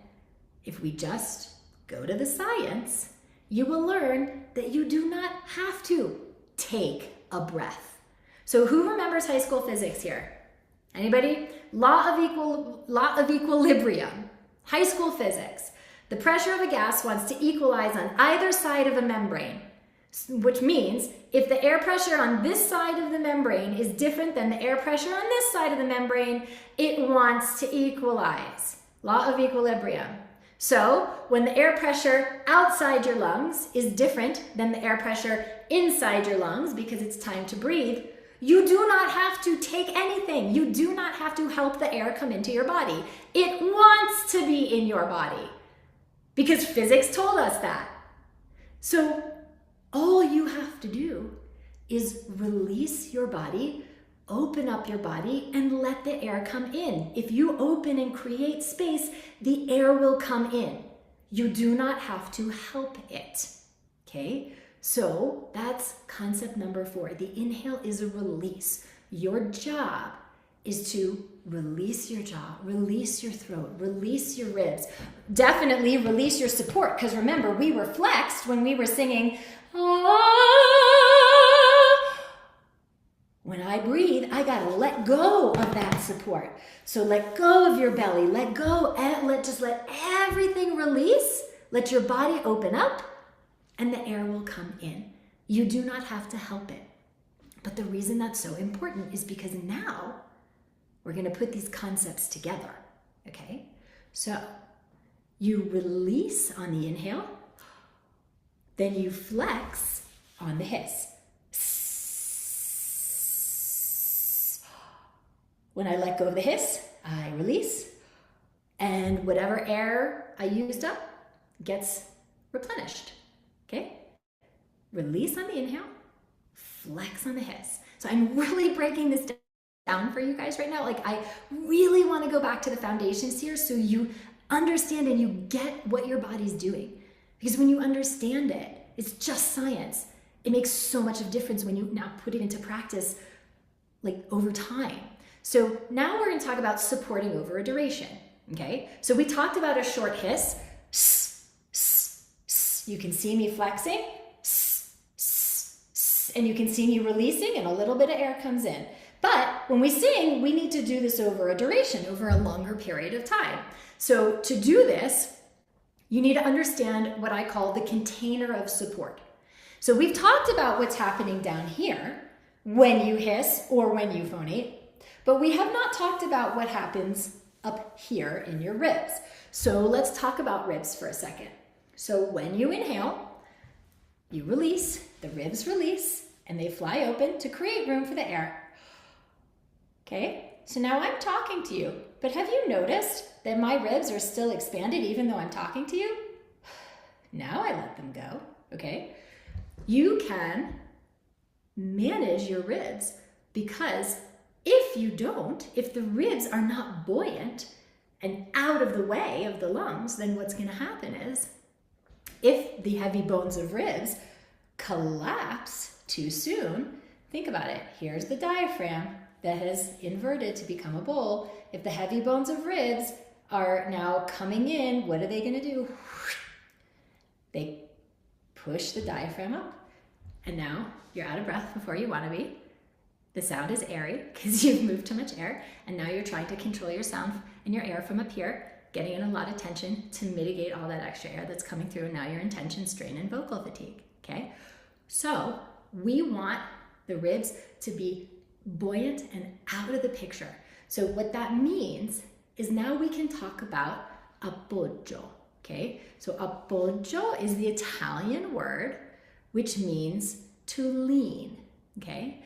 [SPEAKER 1] if we just go to the science, you will learn that you do not have to take a breath. So who remembers high school physics here? Anybody? Law of equilibrium. High school physics. The pressure of a gas wants to equalize on either side of a membrane, which means if the air pressure on this side of the membrane is different than the air pressure on this side of the membrane, it wants to equalize. Law of equilibrium. So when the air pressure outside your lungs is different than the air pressure inside your lungs, because it's time to breathe, you do not have to take anything. You do not have to help the air come into your body. It wants to be in your body because physics told us that. So all you have to do is release your body, open up your body, and let the air come in. If you open and create space, the air will come in. You do not have to help it, okay? So that's concept number 4. The inhale is a release. Your job is to release your jaw, release your throat, release your ribs. Definitely release your support, because remember, we were flexed when we were singing, ah. When I breathe, I gotta let go of that support. So let go of your belly, let go, and just let everything release. Let your body open up, and the air will come in. You do not have to help it. But the reason that's so important is because now we're going to put these concepts together, okay? So you release on the inhale, then you flex on the hiss. When I let go of the hiss, I release, and whatever air I used up gets replenished, okay? Release on the inhale, flex on the hiss. So I'm really breaking this down for you guys right now. Like, I really want to go back to the foundations here so you understand and you get what your body's doing. Because when you understand it, it's just science. It makes so much of a difference when you now put it into practice, like, over time. So now we're going to talk about supporting over a duration, okay? So we talked about a short hiss. You can see me flexing, and you can see me releasing, and a little bit of air comes in. But when we sing, we need to do this over a duration, over a longer period of time. So to do this, you need to understand what I call the container of support. So we've talked about what's happening down here when you hiss or when you phonate, but we have not talked about what happens up here in your ribs. So let's talk about ribs for a second. So when you inhale, you release, the ribs release, and they fly open to create room for the air. Okay, so now I'm talking to you, but have you noticed that my ribs are still expanded even though I'm talking to you? Now I let them go, okay? You can manage your ribs, because if you don't, if the ribs are not buoyant and out of the way of the lungs, then what's going to happen is, if the heavy bones of ribs collapse too soon, think about it. Here's the diaphragm that has inverted to become a bowl. If the heavy bones of ribs are now coming in, what are they going to do? They push the diaphragm up, and now you're out of breath before you want to be. The sound is airy because you've moved too much air, and now you're trying to control your sound and your air from up here, getting in a lot of tension to mitigate all that extra air that's coming through, and now you're in tension, strain, and vocal fatigue, okay? So we want the ribs to be buoyant and out of the picture. So what that means is now we can talk about appoggio, okay? So appoggio is the Italian word, which means to lean, okay?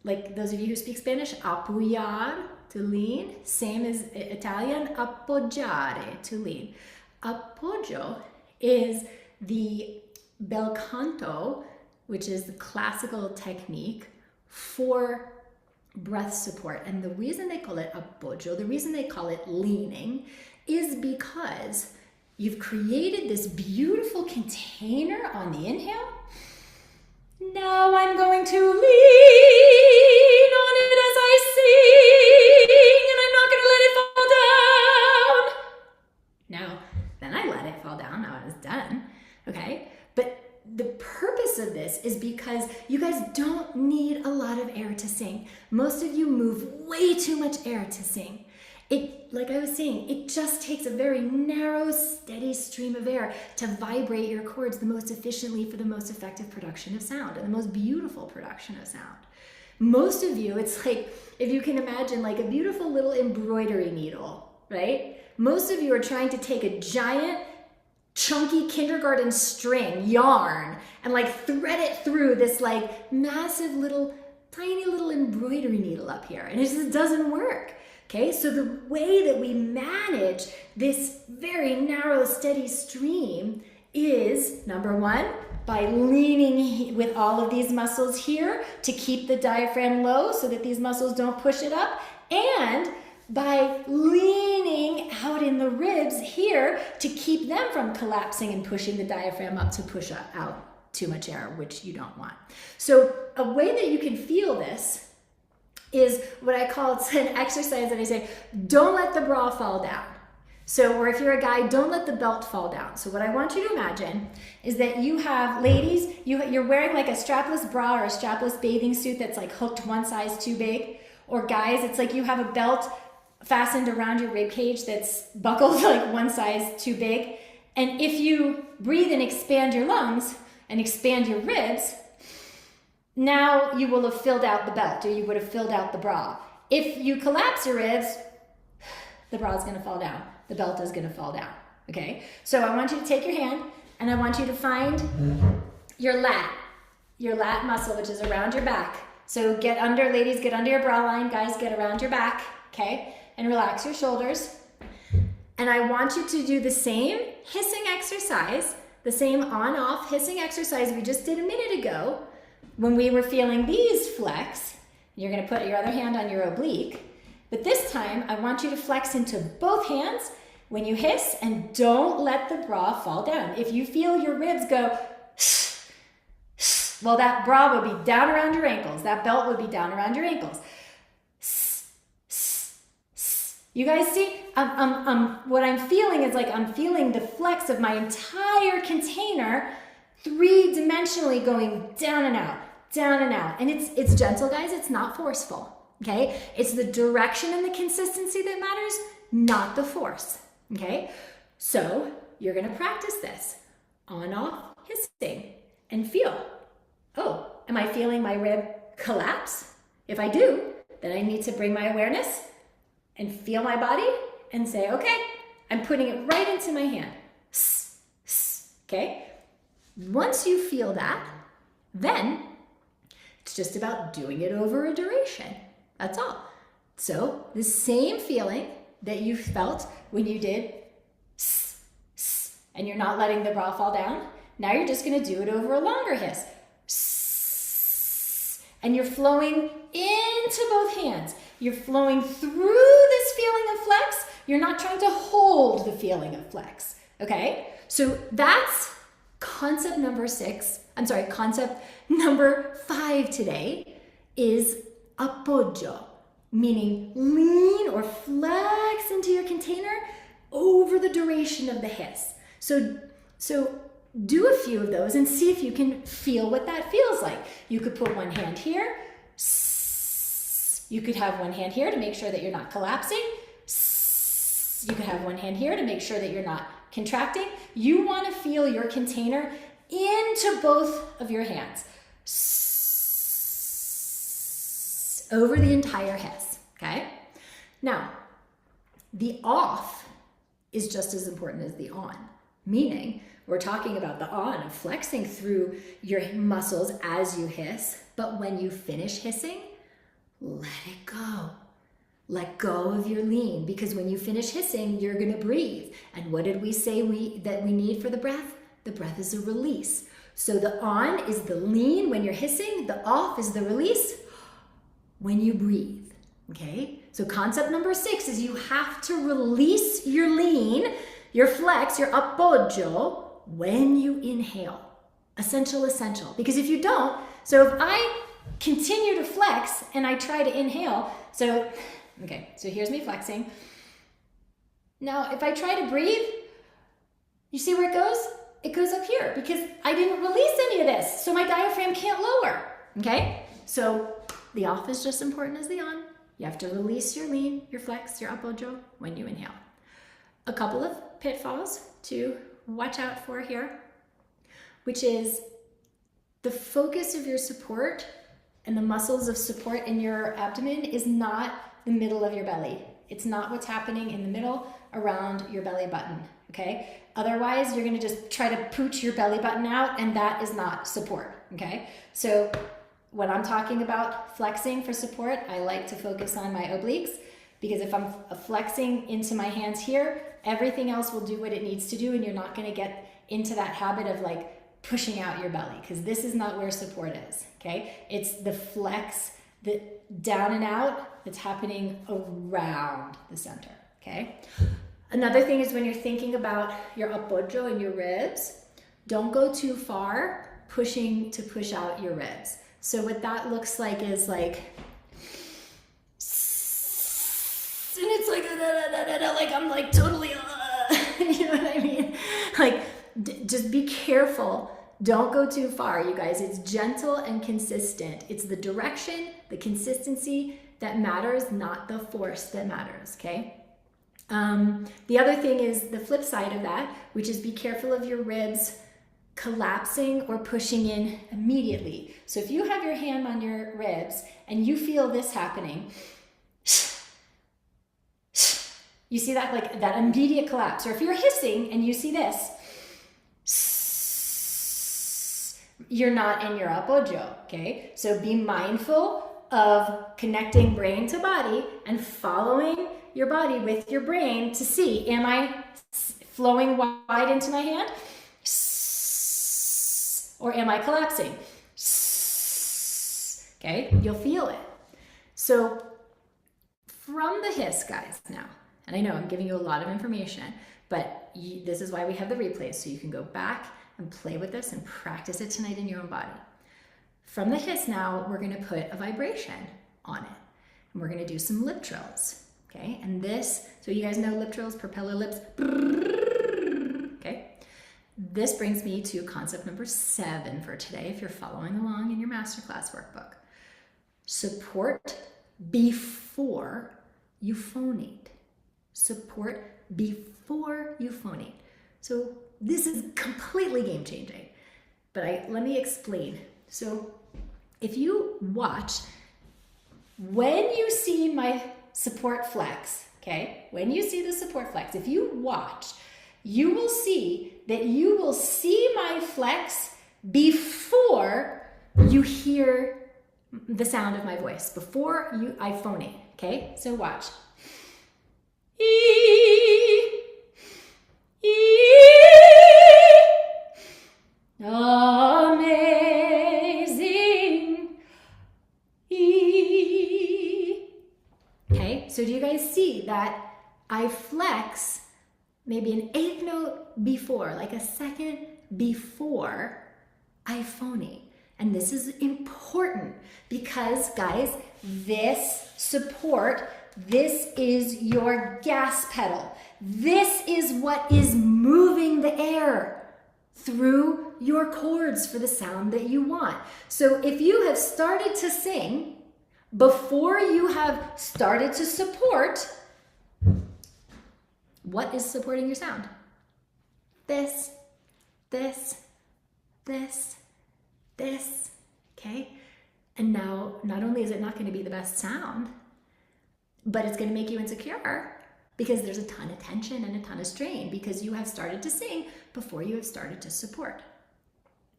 [SPEAKER 1] Like those of you who speak Spanish, apoyar, to lean, same as Italian, appoggiare, to lean. Appoggio is the bel canto, which is the classical technique for breath support. And the reason they call it appoggio, the reason they call it leaning, is because you've created this beautiful container on the inhale. Now I'm going to lean on it as I sing, and I'm not going to let it fall down. Now, then I let it fall down. Now it is done, okay? But the purpose of this is because you guys don't need a lot of air to sing. Most of you move way too much air to sing. Like I was saying, it just takes a very narrow, steady stream of air to vibrate your cords the most efficiently for the most effective production of sound and the most beautiful production of sound. Most of you, it's like, if you can imagine, like a beautiful little embroidery needle, right? Most of you are trying to take a giant, chunky kindergarten string, yarn, and like thread it through this like massive little, tiny little embroidery needle up here, and it just doesn't work. Okay, so the way that we manage this very narrow, steady stream is, number one, by leaning with all of these muscles here to keep the diaphragm low so that these muscles don't push it up, and by leaning out in the ribs here to keep them from collapsing and pushing the diaphragm up to push out too much air, which you don't want. So a way that you can feel this is what I call, it's an exercise that I say, don't let the bra fall down. So, or if you're a guy, don't let the belt fall down. So what I want you to imagine is that you have, ladies, you're wearing like a strapless bra or a strapless bathing suit that's like hooked one size too big. Or guys, it's like you have a belt fastened around your rib cage that's buckled like one size too big. And if you breathe and expand your lungs and expand your ribs, now you will have filled out the belt, or you would have filled out the bra. If you collapse your ribs, the bra is going to fall down. The belt is going to fall down, okay? So I want you to take your hand, and I want you to find your lat muscle, which is around your back. So get under, ladies, get under your bra line. Guys, get around your back, okay? And relax your shoulders. And I want you to do the same hissing exercise, the same on-off hissing exercise we just did a minute ago when we were feeling these flex. You're gonna put your other hand on your oblique, but this time I want you to flex into both hands when you hiss, and don't let the bra fall down. If you feel your ribs go, well, that bra would be down around your ankles. That belt would be down around your ankles. You guys see? What I'm feeling is like I'm feeling the flex of my entire container three-dimensionally going down and out, down and out. And it's gentle, guys. It's not forceful, okay? It's the direction and the consistency that matters, not the force, okay? So you're gonna practice this on-off hissing and feel, oh, am I feeling my rib collapse? If I do, then I need to bring my awareness and feel my body and say, okay, I'm putting it right into my hand, okay? Once you feel that, then it's just about doing it over a duration. That's all. So the same feeling that you felt when you did and you're not letting the bra fall down, now you're just gonna do it over a longer hiss. And you're flowing into both hands. You're flowing through this feeling of flex. You're not trying to hold the feeling of flex, okay? So that's concept number 5 today is appoggio, meaning lean or flex into your container over the duration of the hiss. So do a few of those and see if you can feel what that feels like. You could put one hand here. You could have one hand here to make sure that you're not collapsing. You could have one hand here to make sure that you're not contracting. You want to feel your container into both of your hands over the entire hiss, okay? Now, the off is just as important as the on, meaning we're talking about the on of flexing through your muscles as you hiss, but when you finish hissing, let it go. Let go of your lean, because when you finish hissing, you're gonna breathe. And what did we say that we need for the breath? The breath is a release. So the on is the lean when you're hissing, the off is the release when you breathe, okay? So concept number 6 is you have to release your lean, your flex, your appoggio when you inhale. Essential. Because if you don't, so if I continue to flex and I try to inhale, so here's me flexing. Now, if I try to breathe, you see where it goes? It goes up here because I didn't release any of this, so my diaphragm can't lower, okay? So the off is just as important as the on. You have to release your lean, your flex, your appoggio when you inhale. A couple of pitfalls to watch out for here, which is the focus of your support and the muscles of support in your abdomen is not the middle of your belly. It's not what's happening in the middle around your belly button, okay? Otherwise, you're gonna just try to pooch your belly button out, and that is not support, okay? So when I'm talking about flexing for support, I like to focus on my obliques, because if I'm flexing into my hands here, everything else will do what it needs to do, and you're not gonna get into that habit of like pushing out your belly, because this is not where support is, okay? It's the flex, the down and out that's happening around the center, okay? Another thing is when you're thinking about your appoggio and your ribs, don't go too far pushing to push out your ribs. So what that looks like is like, and it's like I'm like totally, you know what I mean? Like, just be careful. Don't go too far, you guys. It's gentle and consistent. It's the direction, the consistency that matters, not the force that matters, okay? The other thing is the flip side of that, which is be careful of your ribs collapsing or pushing in immediately. So if you have your hand on your ribs and you feel this happening, you see that, like that immediate collapse. Or if you're hissing and you see this, you're not in your appoggio, okay? So be mindful of connecting brain to body and following your body with your brain to see, am I flowing wide into my hand? Or am I collapsing? Okay, you'll feel it. So from the hiss, guys, now, and I know I'm giving you a lot of information, but this is why we have the replays, so you can go back and play with this and practice it tonight in your own body. From the hiss now, we're gonna put a vibration on it. And we're gonna do some lip trills, okay? And this, so you guys know lip trills, propeller lips, okay? This brings me to concept number 7 for today, if you're following along in your Masterclass workbook. Support before you phonate. Support before you phonate. So this is completely game changing, but let me explain. So if you watch, when you see my support flex, okay, when you see the support flex, if you watch, you will see that you will see my flex before you hear the sound of my voice, before I phonate, okay? So watch. Amazing. Okay, so do you guys see that I flex maybe an 8th note before, like a second before I phonate? And this is important because, guys, this support, this is your gas pedal. This is what is moving the air through your chords for the sound that you want. So if you have started to sing before you have started to support, what is supporting your sound? This, this, this, this, okay? And now, not only is it not going to be the best sound, but it's going to make you insecure because there's a ton of tension and a ton of strain because you have started to sing before you have started to support.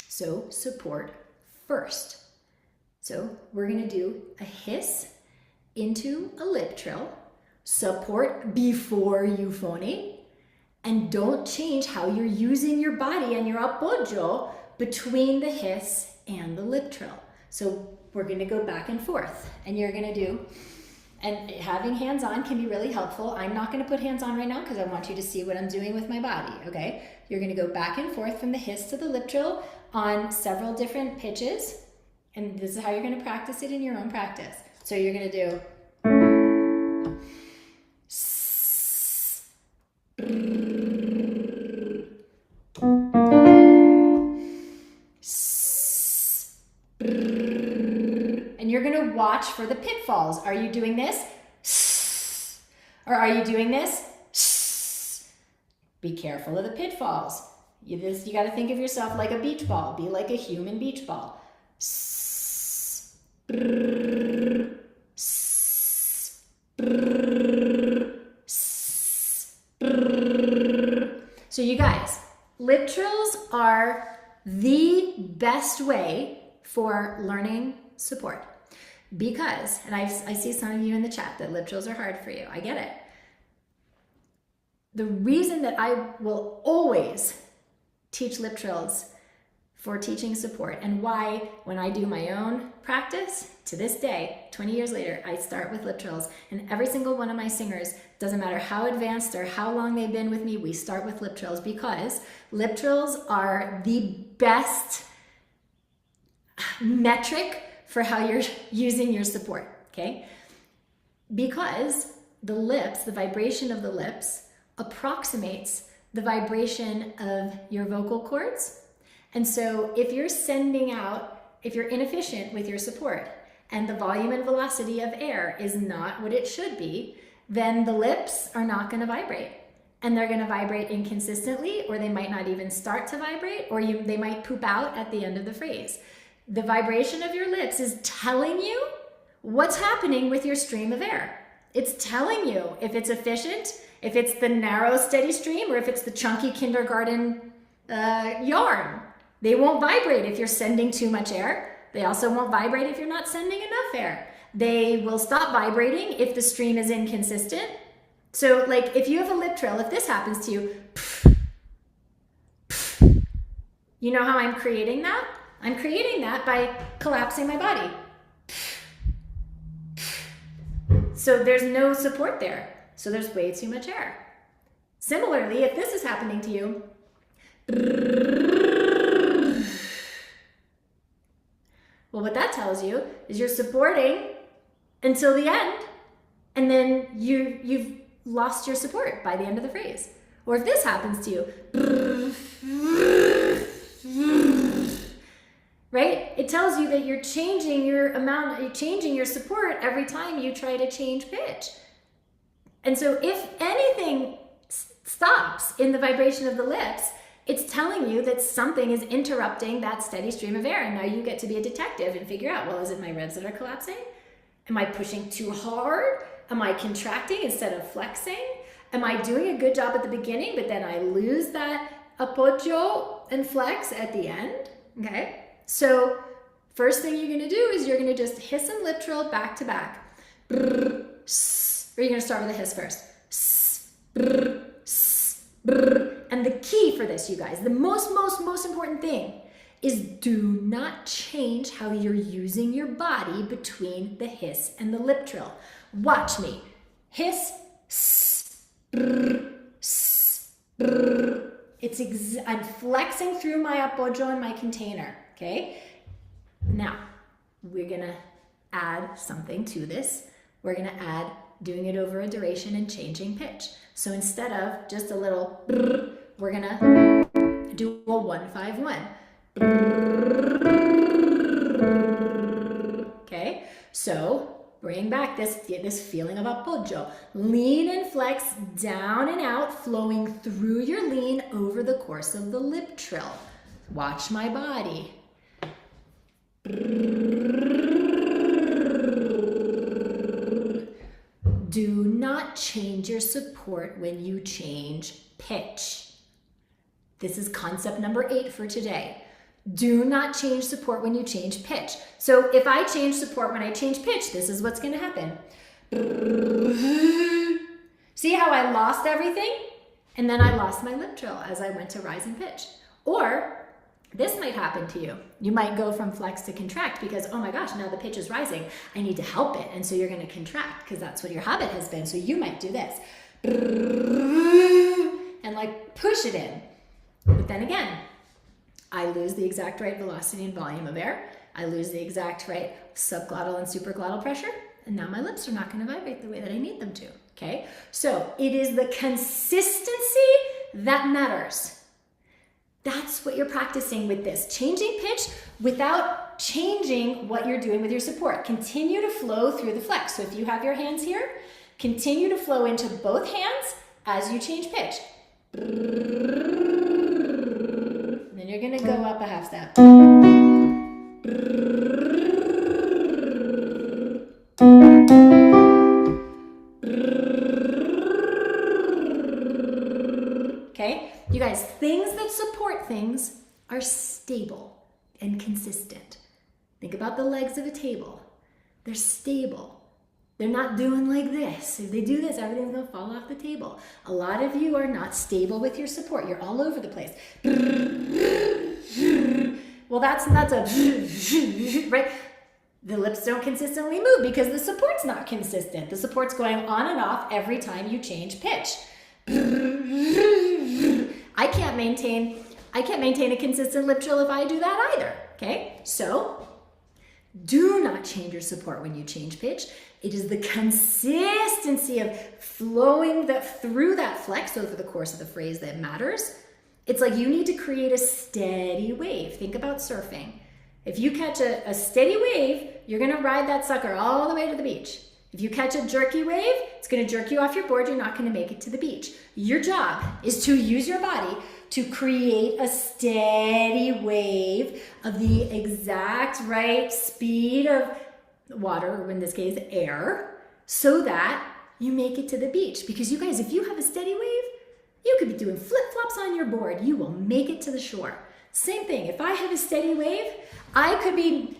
[SPEAKER 1] So support first. So we're going to do a hiss into a lip trill, support before you phonate, and don't change how you're using your body and your apoyo between the hiss and the lip trill. So we're going to go back and forth, and you're going to do, and having hands on can be really helpful. I'm not going to put hands on right now because I want you to see what I'm doing with my body, okay? You're going to go back and forth from the hiss to the lip trill on several different pitches, and this is how you're going to practice it in your own practice. So you're going to do and you're going to watch for the pitfalls. Are you doing this? Or are you doing this? Be careful of the pitfalls. You got to think of yourself like a beach ball. Be like a human beach ball. So you guys, lip trills are the best way for learning support because, and I see some of you in the chat that lip trills are hard for you. I get it. The reason that I will always teach lip trills for teaching support and why when I do my own practice to this day, 20 years later, I start with lip trills, and every single one of my singers, doesn't matter how advanced or how long they've been with me, we start with lip trills because lip trills are the best metric for how you're using your support, okay? Because the lips, the vibration of the lips approximates the vibration of your vocal cords. And so if you're sending out, if you're inefficient with your support and the volume and velocity of air is not what it should be, then the lips are not going to vibrate. And they're going to vibrate inconsistently, or they might not even start to vibrate, or they might poop out at the end of the phrase. The vibration of your lips is telling you what's happening with your stream of air. It's telling you if it's efficient, if it's the narrow, steady stream, or if it's the chunky kindergarten yarn. They won't vibrate if you're sending too much air. They also won't vibrate if you're not sending enough air. They will stop vibrating if the stream is inconsistent. So like if you have a lip trill, if this happens to you, you know how I'm creating that? I'm creating that by collapsing my body. So there's no support there. So there's way too much air. Similarly, if this is happening to you, well, what that tells you is you're supporting until the end, and then you've lost your support by the end of the phrase. Or if this happens to you, right? It tells you that you're changing your support every time you try to change pitch. And so if anything stops in the vibration of the lips, it's telling you that something is interrupting that steady stream of air. And now you get to be a detective and figure out, well, is it my ribs that are collapsing? Am I pushing too hard? Am I contracting instead of flexing? Am I doing a good job at the beginning, but then I lose that apoyo and flex at the end? Okay. So first thing you're going to do is you're going to just hiss and lip trill back to back. Or you're going to start with a hiss first. And the key for this, you guys, the most important thing is do not change how you're using your body between the hiss and the lip trill. Watch me. Hiss, I'm flexing through my apoyo and my container, okay? Now, we're gonna add something to this. We're gonna add doing it over a duration and changing pitch. So instead of just a little, we're gonna do a 1-5-1. Okay, so bring back this feeling of apoyo. Lean and flex down and out, flowing through your lean over the course of the lip trill. Watch my body. Do not change your support when you change pitch. This is concept number 8 for today. Do not change support when you change pitch. So if I change support when I change pitch, this is what's going to happen. See how I lost everything? And then I lost my lip trill as I went to rise in pitch. Or this might happen to you. You might go from flex to contract because, oh my gosh, now the pitch is rising. I need to help it. And so you're going to contract because that's what your habit has been. So you might do this. And like push it in. But then again, I lose the exact right velocity and volume of air. I lose the exact right subglottal and supraglottal pressure. And now my lips are not going to vibrate the way that I need them to. Okay? So it is the consistency that matters. That's what you're practicing with this. Changing pitch without changing what you're doing with your support. Continue to flow through the flex. So if you have your hands here, continue to flow into both hands as you change pitch. And then you're going to go up a half step. Okay? You guys, things that support things are stable and consistent. Think about the legs of a table. They're stable. They're not doing like this. If they do this, everything's going to fall off the table. A lot of you are not stable with your support. You're all over the place. Well, that's a, right? The lips don't consistently move because the support's not consistent. The support's going on and off every time you change pitch. I can't maintain a consistent lip trill if I do that either, okay? So do not change your support when you change pitch. It is the consistency of flowing through that flex over the course of the phrase that matters. It's like you need to create a steady wave. Think about surfing. If you catch a steady wave, you're gonna ride that sucker all the way to the beach. If you catch a jerky wave, it's gonna jerk you off your board, you're not gonna make it to the beach. Your job is to use your body to create a steady wave of the exact right speed of water, or in this case, air, so that you make it to the beach. Because you guys, if you have a steady wave, you could be doing flip-flops on your board. You will make it to the shore. Same thing, if I have a steady wave, I could be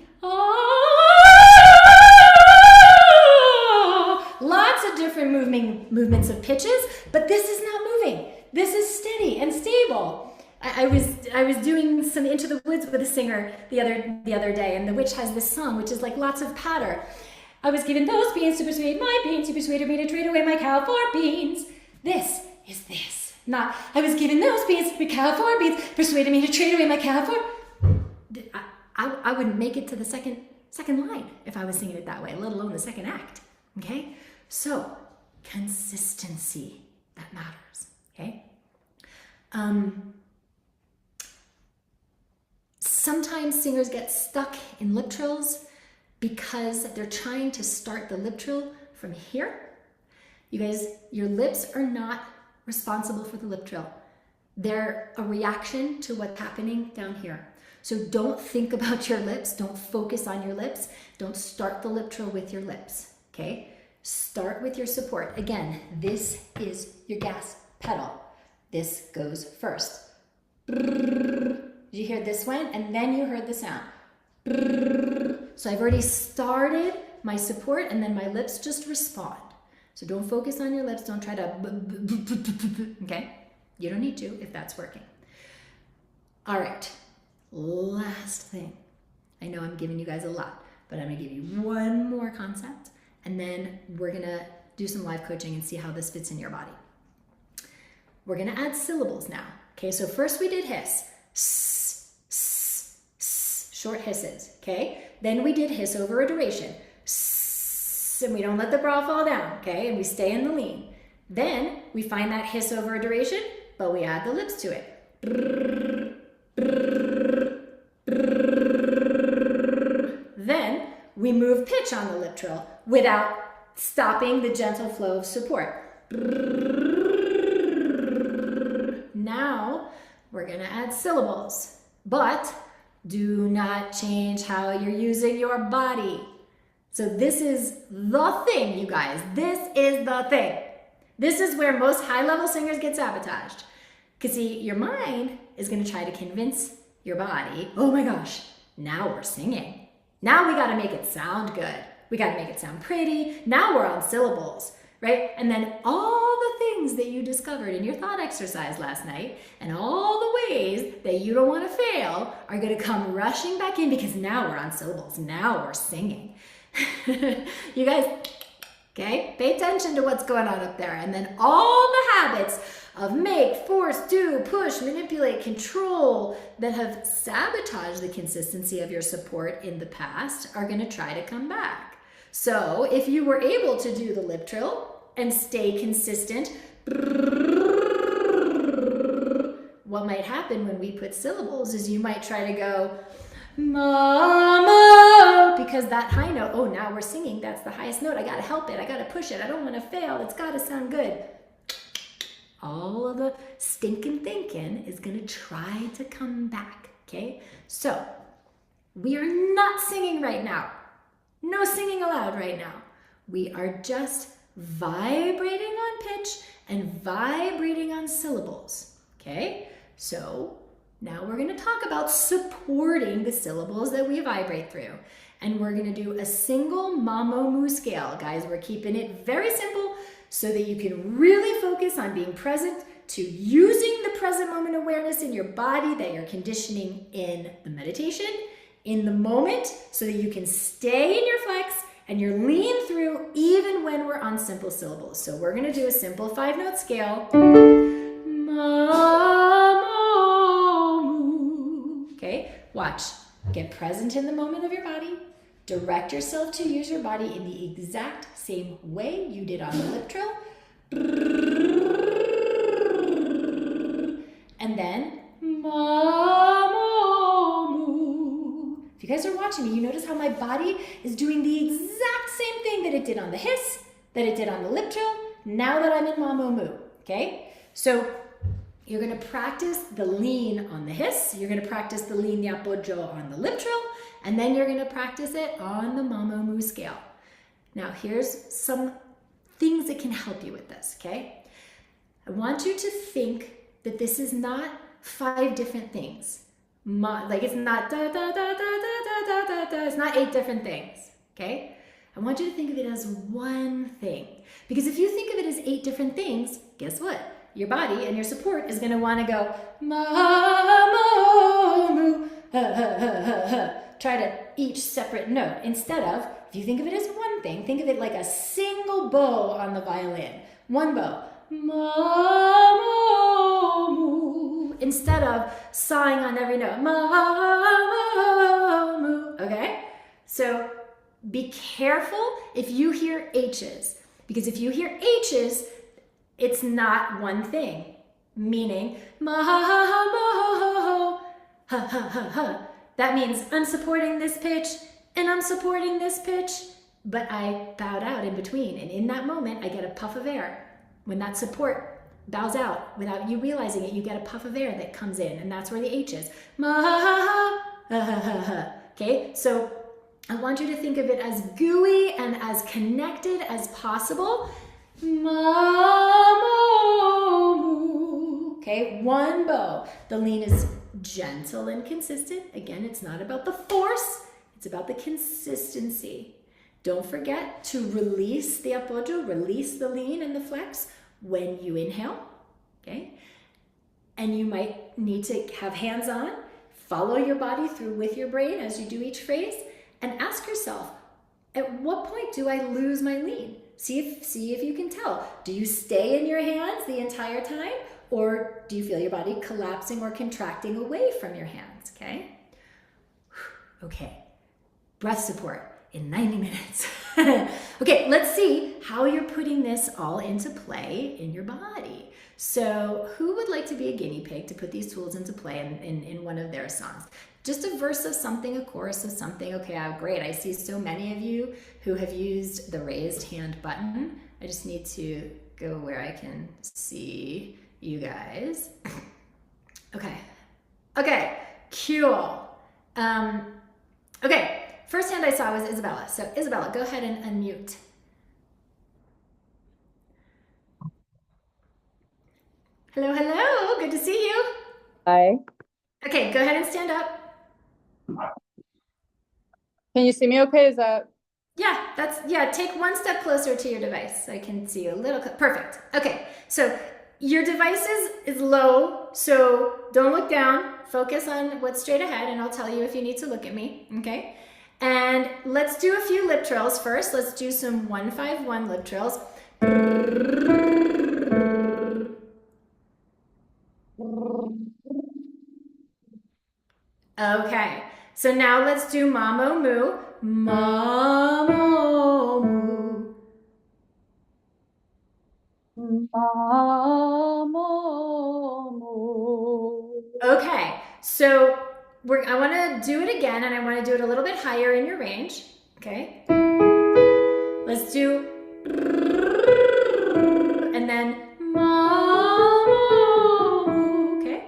[SPEAKER 1] lots of different movements of pitches, but this is not moving. This is steady and stable. I was doing some Into the Woods with a singer the other day, and the witch has this song which is like lots of patter. I was given those beans to persuade my beans, who persuaded me to trade away my cow for beans. This is this. Not, I was given those beans, my cow for beans, persuaded me to trade away my cow for... I wouldn't make it to the second line if I was singing it that way, let alone the second act, okay? So, consistency, that matters, okay? Sometimes singers get stuck in lip trills because they're trying to start the lip trill from here. You guys, your lips are not responsible for the lip trill. They're a reaction to what's happening down here. So don't think about your lips. Don't focus on your lips. Don't start the lip trill with your lips, okay? Start with your support. Again, this is your gas pedal. This goes first. Did you hear this one? And then you heard the sound. So I've already started my support, and then my lips just respond. So don't focus on your lips. Don't try to, okay? You don't need to if that's working. All right, last thing. I know I'm giving you guys a lot, but I'm gonna give you one more concept, and then we're gonna do some live coaching and see how this fits in your body. We're gonna add syllables now. Okay, so first we did hiss. S, s, s, short hisses, okay? Then we did hiss over a duration. S, and we don't let the bra fall down, okay? And we stay in the lean. Then we find that hiss over a duration, but we add the lips to it. Then we move pitch on the lip trill without stopping the gentle flow of support. Now we're gonna add syllables, but do not change how you're using your body. So this is the thing, you guys. This is the thing. This is where most high-level singers get sabotaged. Because see, your mind is gonna try to convince your body, oh my gosh, now we're singing. Now we gotta make it sound good. We gotta make it sound pretty. Now we're on syllables, right? And then all the things that you discovered in your thought exercise last night and all the ways that you don't wanna fail are gonna come rushing back in because now we're on syllables. Now we're singing. You guys, okay? Pay attention to what's going on up there. And then all the habits of make, force, do, push, manipulate, control that have sabotaged the consistency of your support in the past are going to try to come back. So if you were able to do the lip trill and stay consistent, what might happen when we put syllables is you might try to go, mama, because that high note, oh, now we're singing, that's the highest note, I gotta help it, I gotta push it, I don't wanna fail, it's gotta sound good. All of the stinking thinking is gonna try to come back, okay? So, we are not singing right now. No singing allowed right now. We are just vibrating on pitch and vibrating on syllables, okay? So, now we're going to talk about supporting the syllables that we vibrate through. And we're going to do a single mamo mu scale. Guys, we're keeping it very simple so that you can really focus on being present to using the present moment awareness in your body that you're conditioning in the meditation, in the moment, so that you can stay in your flex and you're lean through even when we're on simple syllables. So we're going to do a simple 5-note scale. Okay, watch. Get present in the moment of your body. Direct yourself to use your body in the exact same way you did on the lip trill. And then, if you guys are watching me, you notice how my body is doing the exact same thing that it did on the hiss, that it did on the lip trill, now that I'm in mamo mu, okay? So, you're going to practice the lean on the hiss, you're going to practice the lean the apoggio on the lip trill, and then you're going to practice it on the mamo mu scale. Now here's some things that can help you with this, okay? I want you to think that this is not 5 different things. Like it's not da da da da da da da da da, it's not 8 different things, okay? I want you to think of it as one thing. Because if you think of it as 8 different things, guess what? Your body and your support is going to want to go, ma, mo, mu, ha, ha, ha, ha, ha. Try to each separate note. Instead of, if you think of it as one thing, think of it like a single bow on the violin. One bow. Ma, mo, mu. Instead of sawing on every note. Ma, mo, mu. Okay? So be careful if you hear H's. Because if you hear H's, it's not one thing. Meaning, ma, mo, ha, ha, ha, ha. That means I'm supporting this pitch and I'm supporting this pitch, but I bowed out in between. And in that moment, I get a puff of air. When that support bows out without you realizing it, you get a puff of air that comes in, and that's where the H is. Ma, ha, ha, ha, ha, ha. Okay, so I want you to think of it as gooey and as connected as possible. Ma, mo, mu. Okay, one bow. The lean is gentle and consistent. Again, it's not about the force, it's about the consistency. Don't forget to release the apoyo, release the lean and the flex when you inhale, okay? And you might need to have hands on, follow your body through with your brain as you do each phrase, and ask yourself, at what point do I lose my lean? See if you can tell. Do you stay in your hands the entire time? Or do you feel your body collapsing or contracting away from your hands, okay? Okay, breath support in 90 minutes. Okay, let's see how you're putting this all into play in your body. So who would like to be a guinea pig to put these tools into play in one of their songs? Just a verse of something, a chorus of something. Okay, great. I see so many of you who have used the raised hand button. I just need to go where I can see you guys. Okay, cool. Okay, first hand I saw was Isabella. So Isabella, go ahead and unmute. Hello, good to see you.
[SPEAKER 2] Hi.
[SPEAKER 1] Okay, go ahead and stand up.
[SPEAKER 2] Can you see me okay? Is that?
[SPEAKER 1] Yeah, take one step closer to your device so I can see you a little, perfect. Okay, so your device is low, so don't look down. Focus on what's straight ahead, and I'll tell you if you need to look at me, okay? And let's do a few lip trills first. Let's do some 1-5-1 lip trills. Okay, so now let's do mamo moo. Mamo moo. Okay, so I want to do it again, and I want to do it a little bit higher in your range. Okay, let's do, and then okay.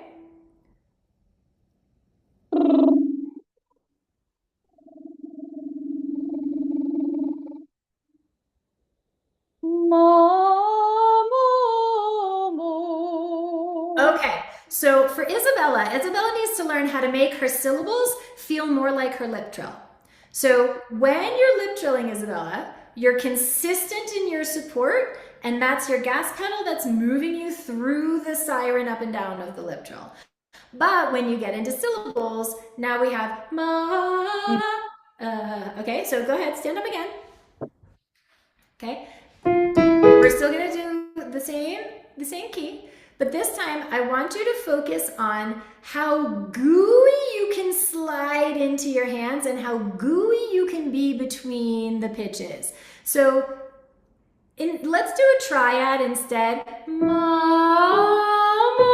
[SPEAKER 1] Okay, so for Isabella needs to learn how to make her syllables feel more like her lip trill. So when you're lip trilling, Isabella, you're consistent in your support, and that's your gas pedal that's moving you through the siren up and down of the lip trill. But when you get into syllables, now we have ma. Okay, so go ahead, stand up again. Okay, we're still gonna do the same key, but this time I want you to focus on how gooey you can slide into your hands and how gooey you can be between the pitches. So let's do a triad instead. Ma, mo,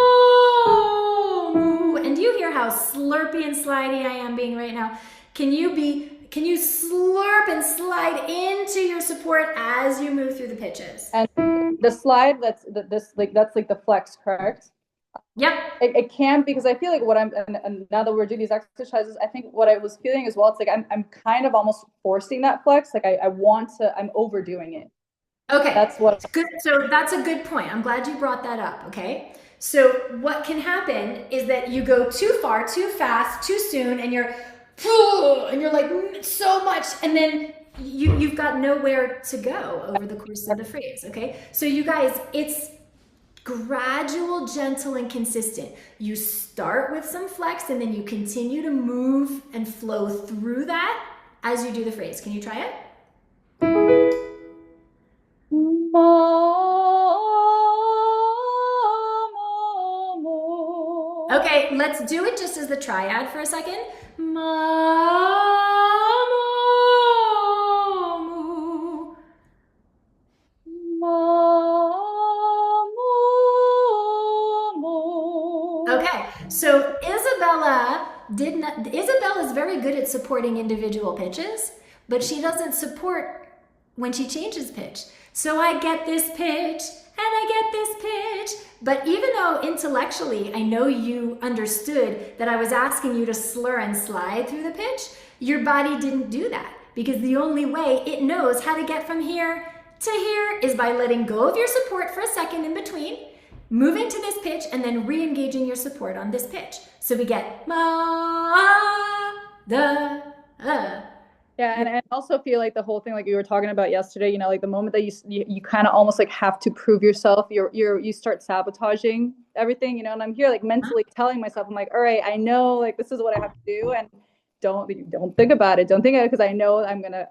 [SPEAKER 1] mu. And do you hear how slurpy and slidey I am being right now? Can you slurp and slide into your support as you move through the pitches?
[SPEAKER 2] And the slide, that's like the flex, correct?
[SPEAKER 1] Yep.
[SPEAKER 2] It can, because I feel like and now that we're doing these exercises, I think what I was feeling as well, it's like I'm kind of almost forcing that flex. Like I'm overdoing it.
[SPEAKER 1] Okay.
[SPEAKER 2] That's what.
[SPEAKER 1] Good. So that's a good point. I'm glad you brought that up. Okay. So what can happen is that you go too far, too fast, too soon, and you're like so much, and then you've got nowhere to go over the course of the phrase, okay? So you guys, it's gradual, gentle, and consistent. You start with some flex and then you continue to move and flow through that as you do the phrase. Can you try it? Okay, let's do it just as the triad for a second. Okay, so Isabella is very good at supporting individual pitches, but she doesn't support when she changes pitch. So I get this pitch and I get this pitch. But even though intellectually I know you understood that I was asking you to slur and slide through the pitch, your body didn't do that, because the only way it knows how to get from here to here is by letting go of your support for a second in between, moving to this pitch, and then re-engaging your support on this pitch. So we get
[SPEAKER 2] Yeah, and I also feel like the whole thing, like you were talking about yesterday, you know, like the moment that you kind of almost like have to prove yourself, you start sabotaging everything, you know. And I'm here like mentally telling myself, I'm like, all right, I know, like this is what I have to do, and don't think about it, because I know I'm gonna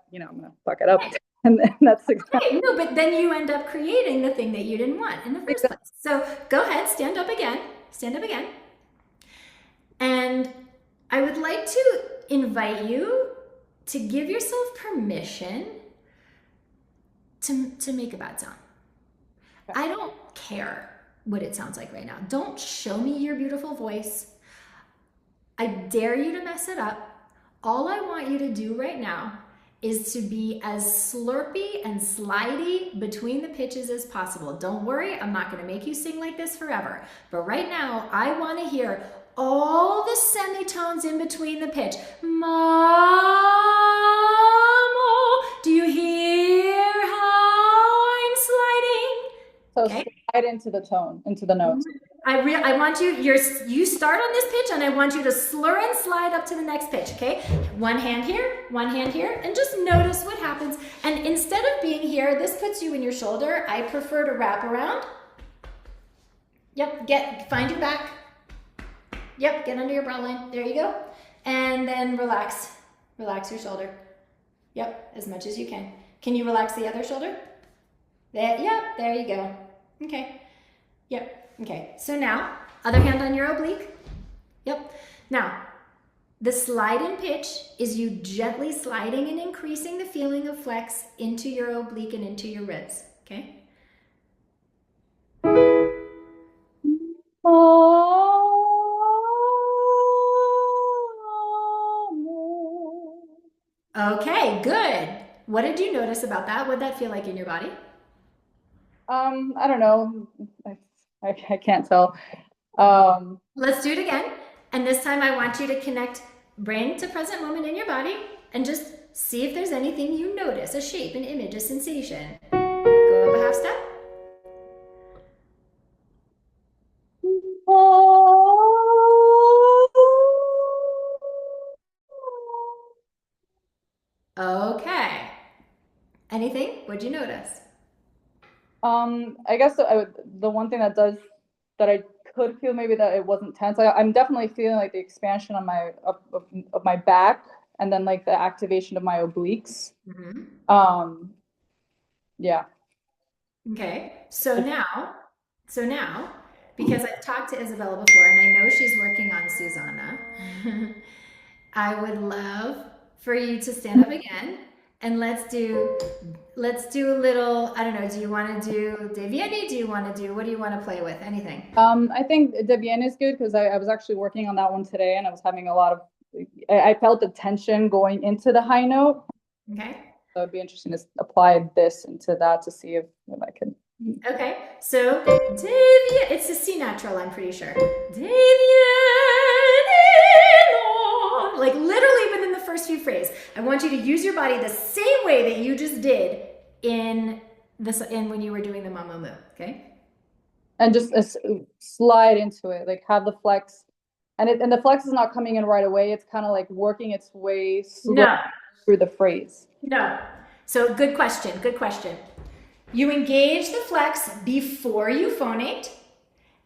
[SPEAKER 2] fuck it up, and that's
[SPEAKER 1] exactly. No, but then you end up creating the thing that you didn't want in the first place. So go ahead, stand up again, and I would like to invite you to give yourself permission to make a bad sound. I don't care what it sounds like right now. Don't show me your beautiful voice. I dare you to mess it up. All I want you to do right now is to be as slurpy and slidey between the pitches as possible. Don't worry, I'm not gonna make you sing like this forever. But right now, I wanna hear all the semitones in between the pitch. Do you hear how I'm sliding?
[SPEAKER 2] So okay. Slide into the tone, into the notes.
[SPEAKER 1] I want you start on this pitch, and I want you to slur and slide up to the next pitch, okay? One hand here, and just notice what happens. And instead of being here, this puts you in your shoulder. I prefer to wrap around. Yep, find your back. Yep, get under your brow line. There you go. And then relax your shoulder. Yep, as much as you can. Can you relax the other shoulder? Yep, there you go. Okay. Yep, okay. So now, other hand on your oblique. Yep. Now, the slide in pitch is you gently sliding and increasing the feeling of flex into your oblique and into your ribs, okay? Okay, good. What did you notice about that? What did that feel like in your body?
[SPEAKER 2] I don't know. I can't tell.
[SPEAKER 1] Let's do it again. And this time I want you to connect brain to present moment in your body and just see if there's anything you notice, a shape, an image, a sensation. Go up a half step. Okay. Anything? What'd you notice?
[SPEAKER 2] I guess the one thing that I could feel maybe that it wasn't tense. I'm definitely feeling like the expansion on my of my back, and then like the activation of my obliques.
[SPEAKER 1] Mm-hmm.
[SPEAKER 2] Yeah.
[SPEAKER 1] Okay. So now, because I've talked to Isabella before and I know she's working on Susanna, I would love for you to stand up again. And let's do a little, I don't know, do you want to do devieni? What do you want to play with? Anything?
[SPEAKER 2] I think devieni is good, because I was actually working on that one today, and I was having a lot of, I felt the tension going into the high note.
[SPEAKER 1] Okay.
[SPEAKER 2] So it'd be interesting to apply this into that to see if I can.
[SPEAKER 1] Okay, so devia, it's a C natural, I'm pretty sure. Like literally within the first few phrases. I want you to use your body the same way that you just did in when you were doing the mama move, okay?
[SPEAKER 2] And just slide into it, like have the flex, and the flex is not coming in right away. It's kind of like working its way slow.
[SPEAKER 1] No,
[SPEAKER 2] through the phrase.
[SPEAKER 1] No. So good question. Good question. You engage the flex before you phonate,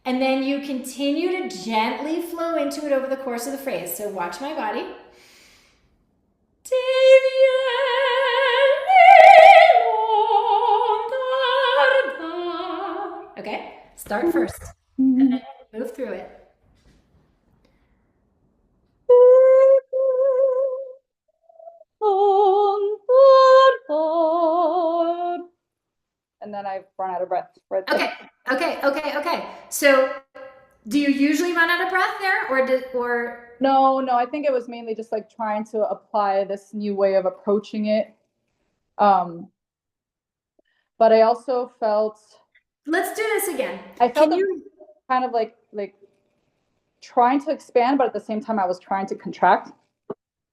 [SPEAKER 1] and then you continue to gently flow into it over the course of the phrase. So watch my body. Okay, start first, and then move through it.
[SPEAKER 2] And then I've run out of breath. Right
[SPEAKER 1] there. Okay. So, do you usually run out of breath there, or?
[SPEAKER 2] No. I think it was mainly just like trying to apply this new way of approaching it. But I also felt.
[SPEAKER 1] Let's do this again.
[SPEAKER 2] I felt kind of like trying to expand, but at the same time, I was trying to contract.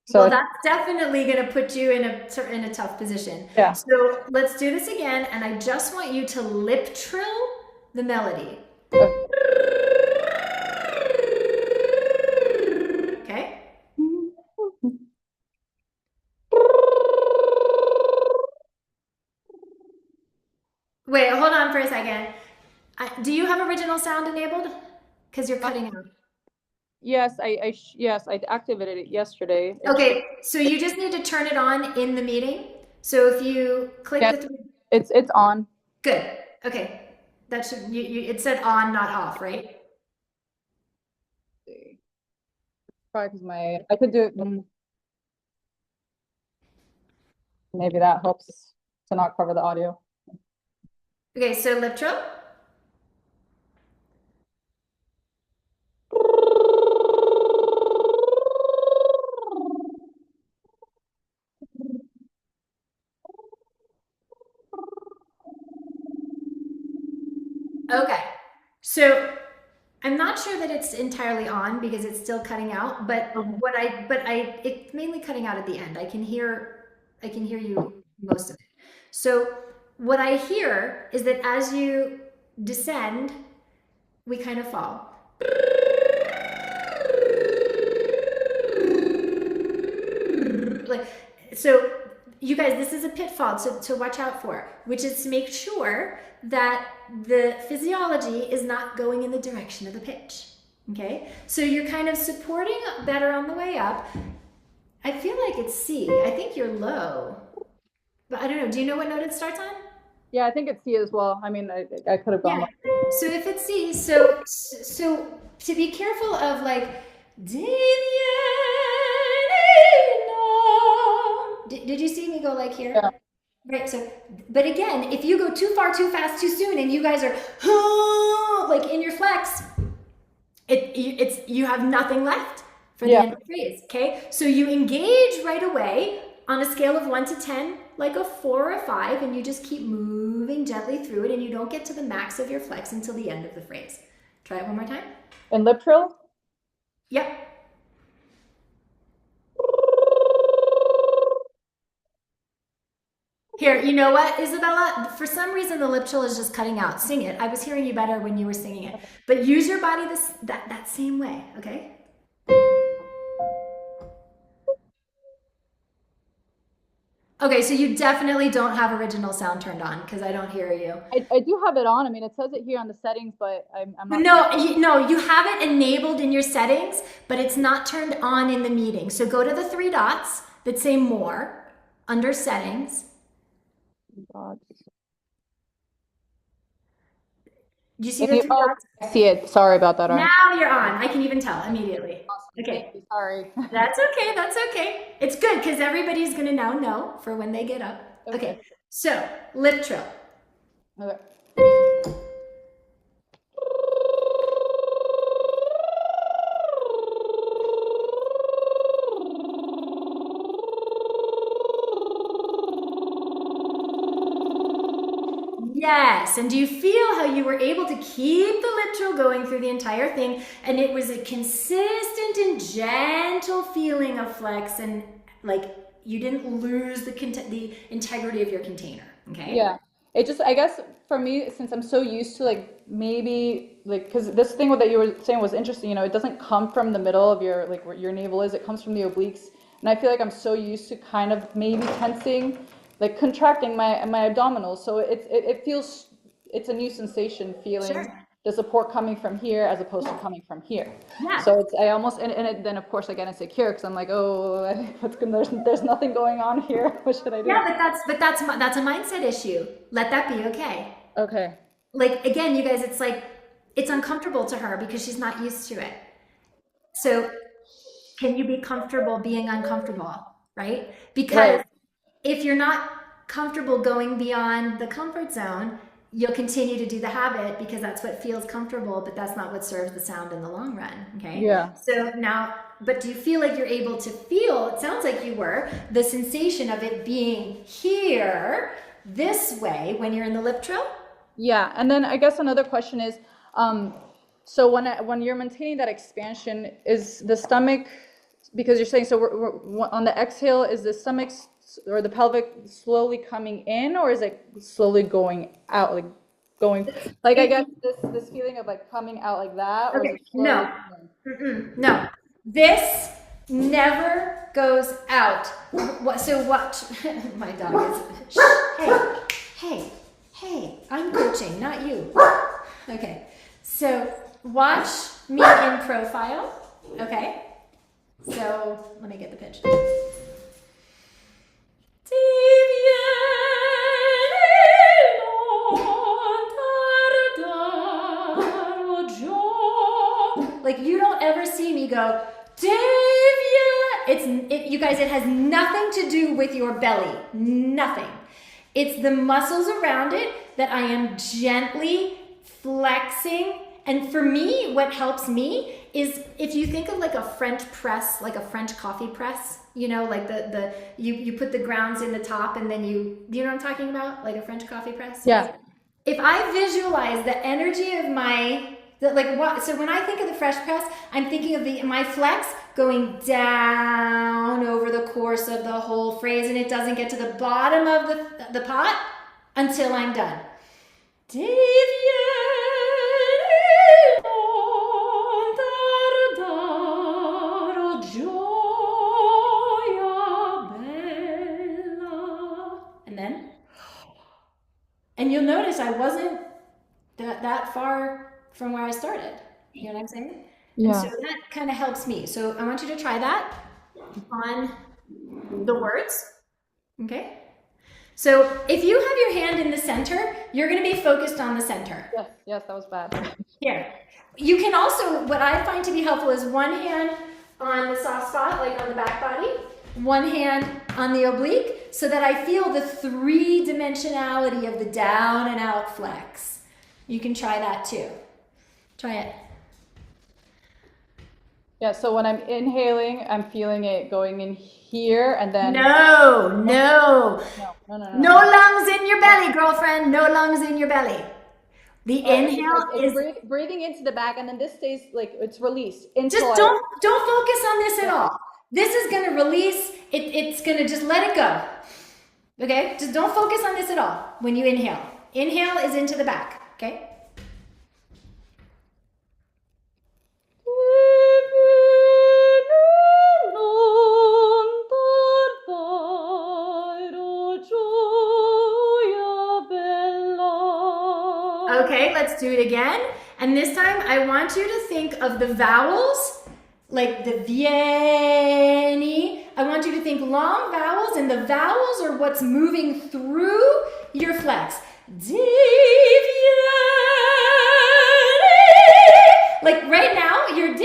[SPEAKER 1] So well, that's definitely going to put you in a tough position.
[SPEAKER 2] Yeah.
[SPEAKER 1] So let's do this again, and I just want you to lip trill the melody. Okay. Wait, hold on for a second. Do you have original sound enabled? Because you're cutting out.
[SPEAKER 2] Yes, I activated it yesterday.
[SPEAKER 1] Okay, so you just need to turn it on in the meeting. So if you click the
[SPEAKER 2] it's on.
[SPEAKER 1] Good. Okay, that should it said on, not off, right?
[SPEAKER 2] Probably because I could do it. Maybe that helps to not cover the audio.
[SPEAKER 1] Okay, so lip trill. Okay, so I'm not sure that it's entirely on because it's still cutting out, but it's mainly cutting out at the end. I can hear you most of it. So what I hear is that as you descend, we kind of fall. So you guys, this is a pitfall to watch out for, which is to make sure that the physiology is not going in the direction of the pitch. Okay, so you're kind of supporting better on the way up. I feel like it's C. I think you're low, but I don't know. Do you know what note it starts on?
[SPEAKER 2] Yeah, I think it's C as well. I mean, I could have gone.
[SPEAKER 1] Yeah. So if it's C, so to be careful of like, did you see me go like here?
[SPEAKER 2] Yeah.
[SPEAKER 1] Right. So, but again, if you go too far, too fast, too soon, and you guys are like in your flex, you have nothing left for the end of the phrase. Okay. So you engage right away on a scale of 1 to 10, like a 4 or a 5, and you just keep moving gently through it, and you don't get to the max of your flex until the end of the phrase. Try it one more time.
[SPEAKER 2] And lip trill?
[SPEAKER 1] Yep. Here, you know what, Isabella? For some reason, the lip trill is just cutting out. Sing it. I was hearing you better when you were singing it. But use your body that same way, okay? Okay, so you definitely don't have original sound turned on because I don't hear you.
[SPEAKER 2] I do have it on. I mean, it says it here on the settings, but I'm not.
[SPEAKER 1] No, you have it enabled in your settings, but it's not turned on in the meeting. So go to the 3 dots that say more under settings.
[SPEAKER 2] God.
[SPEAKER 1] Do you see the 3 dots?
[SPEAKER 2] I see it. Sorry about that.
[SPEAKER 1] Now you're on. I can even tell immediately. Okay.
[SPEAKER 2] Sorry.
[SPEAKER 1] That's okay. It's good because everybody's going to now know for when they get up. Okay. So, lip trill.
[SPEAKER 2] Okay.
[SPEAKER 1] Yes, and do you feel how you were able to keep the lip trill going through the entire thing, and it was a consistent and gentle feeling of flex, and like you didn't lose the integrity of your container, okay?
[SPEAKER 2] Yeah, it just, I guess for me, since I'm so used to like maybe like, because this thing that you were saying was interesting, you know, it doesn't come from the middle of your, like where your navel is, it comes from the obliques. And I feel like I'm so used to kind of maybe tensing, like contracting my abdominals. So it feels, it's a new sensation feeling
[SPEAKER 1] Sure.
[SPEAKER 2] the support coming from here as opposed to coming from here.
[SPEAKER 1] Yeah.
[SPEAKER 2] So it's, I almost, then of course I get insecure because I'm like, oh, there's nothing going on here. What should I do?
[SPEAKER 1] Yeah, that's a mindset issue. Let that be okay.
[SPEAKER 2] Okay.
[SPEAKER 1] Like again, you guys, it's like it's uncomfortable to her because she's not used to it. So can you be comfortable being uncomfortable, right? Because
[SPEAKER 2] Right.
[SPEAKER 1] if you're not comfortable going beyond the comfort zone, you'll continue to do the habit because that's what feels comfortable, but that's not what serves the sound in the long run. Okay.
[SPEAKER 2] Yeah.
[SPEAKER 1] So now, but do you feel like you're able to feel, it sounds like you were, the sensation of it being here this way when you're in the lip trill?
[SPEAKER 2] Yeah. And then I guess another question is, so when you're maintaining that expansion, is the stomach, because you're saying, so we're on the exhale, is the stomach or the pelvic slowly coming in, or is it slowly going out, like going, like I get this feeling of like coming out like that, or is
[SPEAKER 1] Okay,
[SPEAKER 2] it slowly
[SPEAKER 1] no.
[SPEAKER 2] coming?
[SPEAKER 1] No. This never goes out. So what? My dog is. Hey, I'm coaching, not you. Okay. So watch me in profile. Okay. So let me get the pitch. Like you don't ever see me go, you guys, it has nothing to do with your belly. Nothing. It's the muscles around it that I am gently flexing. And for me, what helps me is if you think of like a French press, like a French coffee press, you know, like you put the grounds in the top and then you know what I'm talking about? Like a French coffee press?
[SPEAKER 2] Yeah.
[SPEAKER 1] If I visualize the energy of so when I think of the Fresh press, I'm thinking of my flex going down over the course of the whole phrase, and it doesn't get to the bottom of the pot until I'm done. And then, and you'll notice I wasn't that far from where I started. You know what I'm saying?
[SPEAKER 2] Yeah.
[SPEAKER 1] And so that kind of helps me. So I want you to try that on the words. Okay? So if you have your hand in the center, you're going to be focused on the center.
[SPEAKER 2] Yes, that was bad.
[SPEAKER 1] Here. You can also, what I find to be helpful is one hand on the soft spot, like on the back body, one hand on the oblique, so that I feel the three-dimensionality of the down and out flex. You can try that too. Try it.
[SPEAKER 2] Yeah, so when I'm inhaling, I'm feeling it going in here, and then
[SPEAKER 1] No.
[SPEAKER 2] No
[SPEAKER 1] No lungs in your belly, girlfriend. No lungs in your belly. The inhale
[SPEAKER 2] it's
[SPEAKER 1] is
[SPEAKER 2] breathing into the back, and then this stays like it's released until
[SPEAKER 1] just don't focus on this at all. This is gonna release. It's gonna just let it go. Okay, just don't focus on this at all when you inhale. Inhale is into the back. Okay. Okay, let's do it again. And this time I want you to think of the vowels, like the vieni. I want you to think long vowels, and the vowels are what's moving through your flex. Like right now, you're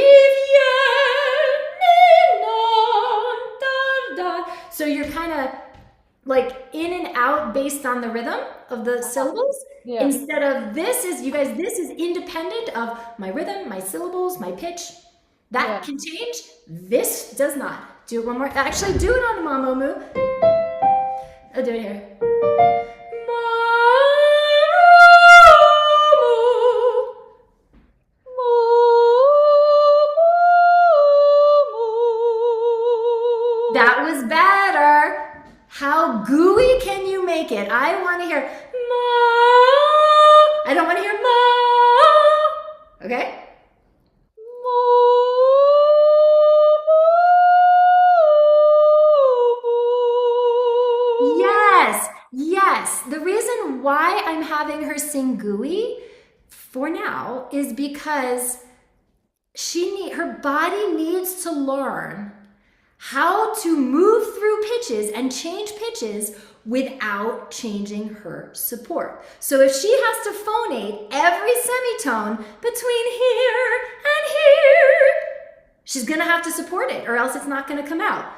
[SPEAKER 1] so you're kind of like in and out based on the rhythm of the syllables.
[SPEAKER 2] Yeah.
[SPEAKER 1] Instead of this is, you guys, this is independent of my rhythm, my syllables, my pitch. That can change. This does not. Do it one more. Actually, do it on the Mamomu. I'll do it here. That was better. How gooey can you make it? I want to hear ma. I don't want to hear ma. Okay? why I'm having her sing gooey for now is because her body needs to learn how to move through pitches and change pitches without changing her support. So if she has to phonate every semitone between here and here, she's gonna have to support it or else it's not gonna come out.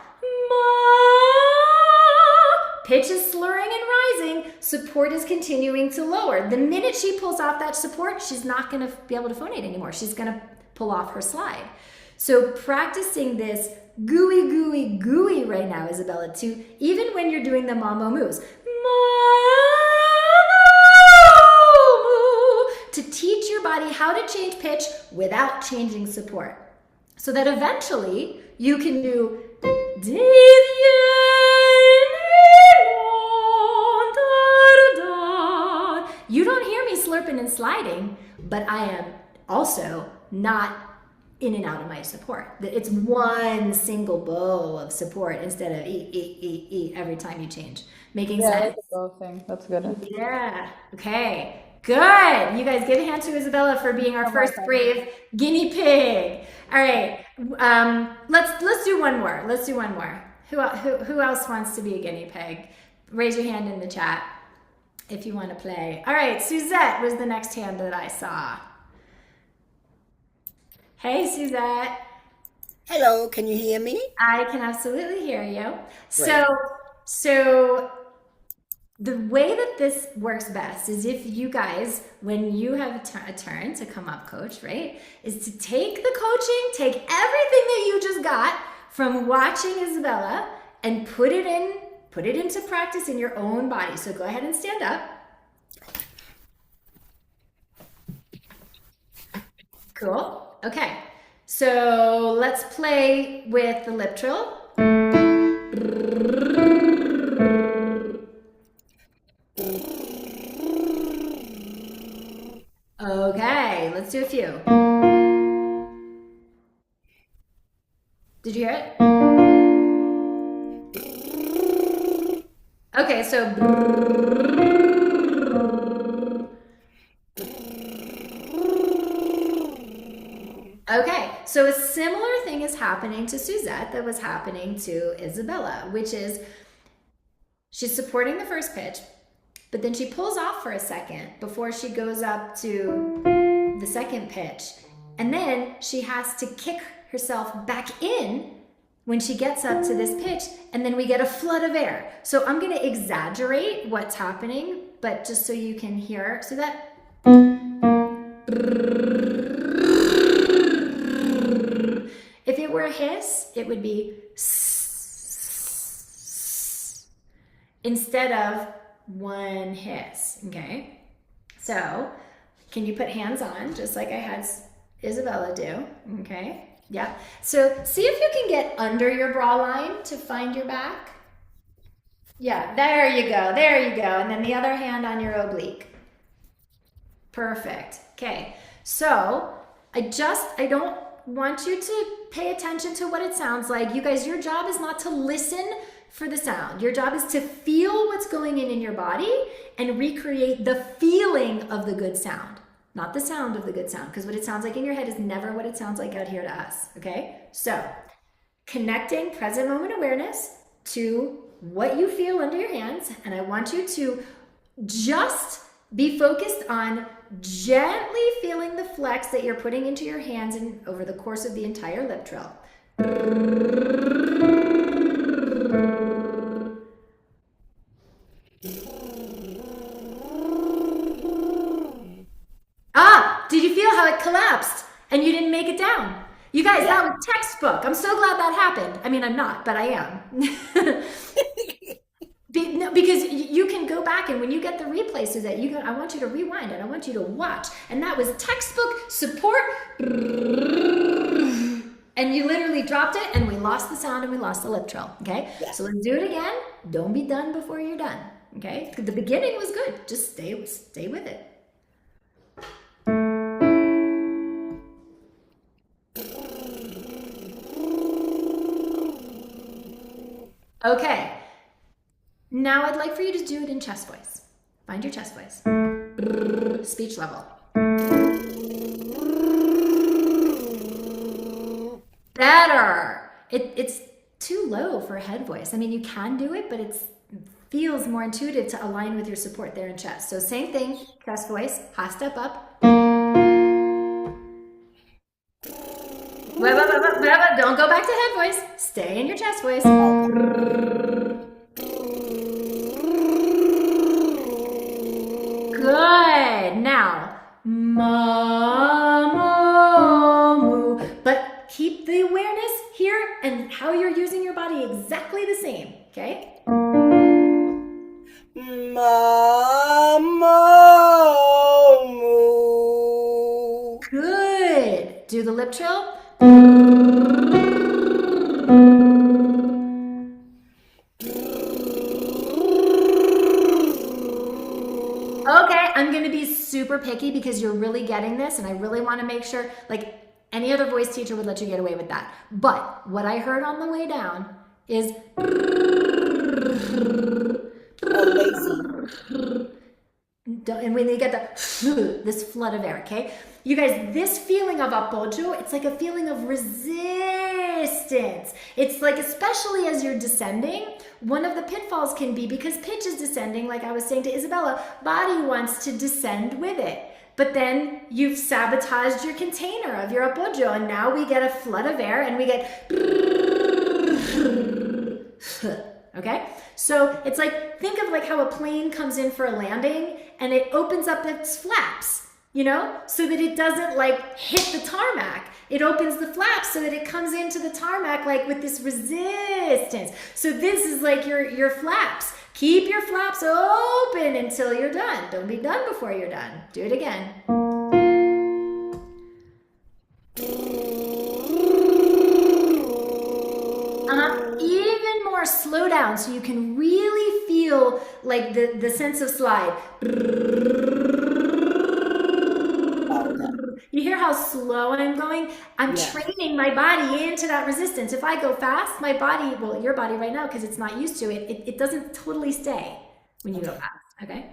[SPEAKER 1] Pitch is slurring and rising, support is continuing to lower. The minute she pulls off that support, she's not gonna be able to phonate anymore. She's gonna pull off her slide. So practicing this gooey, gooey, gooey right now, Isabella, to even when you're doing the mambo moves, to teach your body how to change pitch without changing support. So that eventually you can do you don't hear me slurping and sliding, but I am also not in and out of my support. It's one single bow of support instead of e every time you change. Making sense?
[SPEAKER 2] Yeah, that's a bow thing. That's good.
[SPEAKER 1] Yeah. Okay. Good. You guys give a hand to Isabella for being our first brave guinea pig. All right. Let's do one more. Let's do one more. Who else wants to be a guinea pig? Raise your hand in the chat if you want to play. All right. Suzette was the next hand that I saw. Hey, Suzette.
[SPEAKER 3] Hello, can you hear me?
[SPEAKER 1] I can absolutely hear you. So the way that this works best is if you guys, when you have a turn to come up, coach, right, is to take the coaching, take everything that you just got from watching Isabella and put it into practice in your own body. So go ahead and stand up. Cool. Okay. So let's play with the lip trill. Okay, let's do a few. Did you hear it? Okay, so okay, so a similar thing is happening to Suzette that was happening to Isabella, which is she's supporting the first pitch, but then she pulls off for a second before she goes up to the second pitch. And then she has to kick herself back in when she gets up to this pitch, and then we get a flood of air. So I'm gonna exaggerate what's happening, but just so you can hear, so that if it were a hiss, it would be instead of one hiss, okay? So can you put hands on, just like I had Isabella do, okay? Yeah, so see if you can get under your bra line to find your back. Yeah, there you go, and then the other hand on your oblique. Perfect, okay. So I don't want you to pay attention to what it sounds like. You guys, your job is not to listen for the sound. Your job is to feel what's going in your body and recreate the feeling of the good sound, not the sound of the good sound, because what it sounds like in your head is never what it sounds like out here to us, okay? So connecting present moment awareness to what you feel under your hands, and I want you to just be focused on gently feeling the flex that you're putting into your hands and over the course of the entire lip trill. Ah, did you feel how it collapsed and you didn't make it down? You guys, that was textbook. I'm so glad that happened. I mean, I'm not, but I am. Because you can go back, and when you get the replay, so that I want you to rewind and I want you to watch. And that was textbook support. And you literally dropped it, and we lost the sound and we lost the lip trill. Okay? Yes. So let's do it again. Don't be done before you're done. Okay? The beginning was good. Just stay with it. Okay. Now I'd like for you to do it in chest voice. Find your chest voice. Speech level. Better. It's too low for head voice. I mean, you can do it, but it feels more intuitive to align with your support there in chest. So same thing, chest voice, half step up. Don't go back to head voice. Stay in your chest voice. Good. Now, ma-mo-moo. But keep the awareness here and how you're using your body exactly the same, okay?
[SPEAKER 3] Ma-mo-moo.
[SPEAKER 1] Good. Do the lip trill. Okay, I'm going to be super picky because you're really getting this, and I really want to make sure, like any other voice teacher would let you get away with that. But what I heard on the way down is and when you get this flood of air, okay? You guys, this feeling of apoyo, it's like a feeling of resistance. It's like, especially as you're descending, one of the pitfalls can be because pitch is descending, like I was saying to Isabella, body wants to descend with it. But then you've sabotaged your container of your apoyo, and now we get a flood of air and we get okay? So it's like, think of like how a plane comes in for a landing and it opens up its flaps, you know, so that it doesn't like hit the tarmac. It opens the flaps so that it comes into the tarmac like with this resistance. So this is like your flaps. Keep your flaps open until you're done. Don't be done before you're done. Do it again. Even more slow down so you can really feel like the sense of slide. You hear how slow I'm going? I'm training my body into that resistance. If I go fast, my body, well, your body right now, because it's not used to it, it doesn't totally stay when you go fast, okay?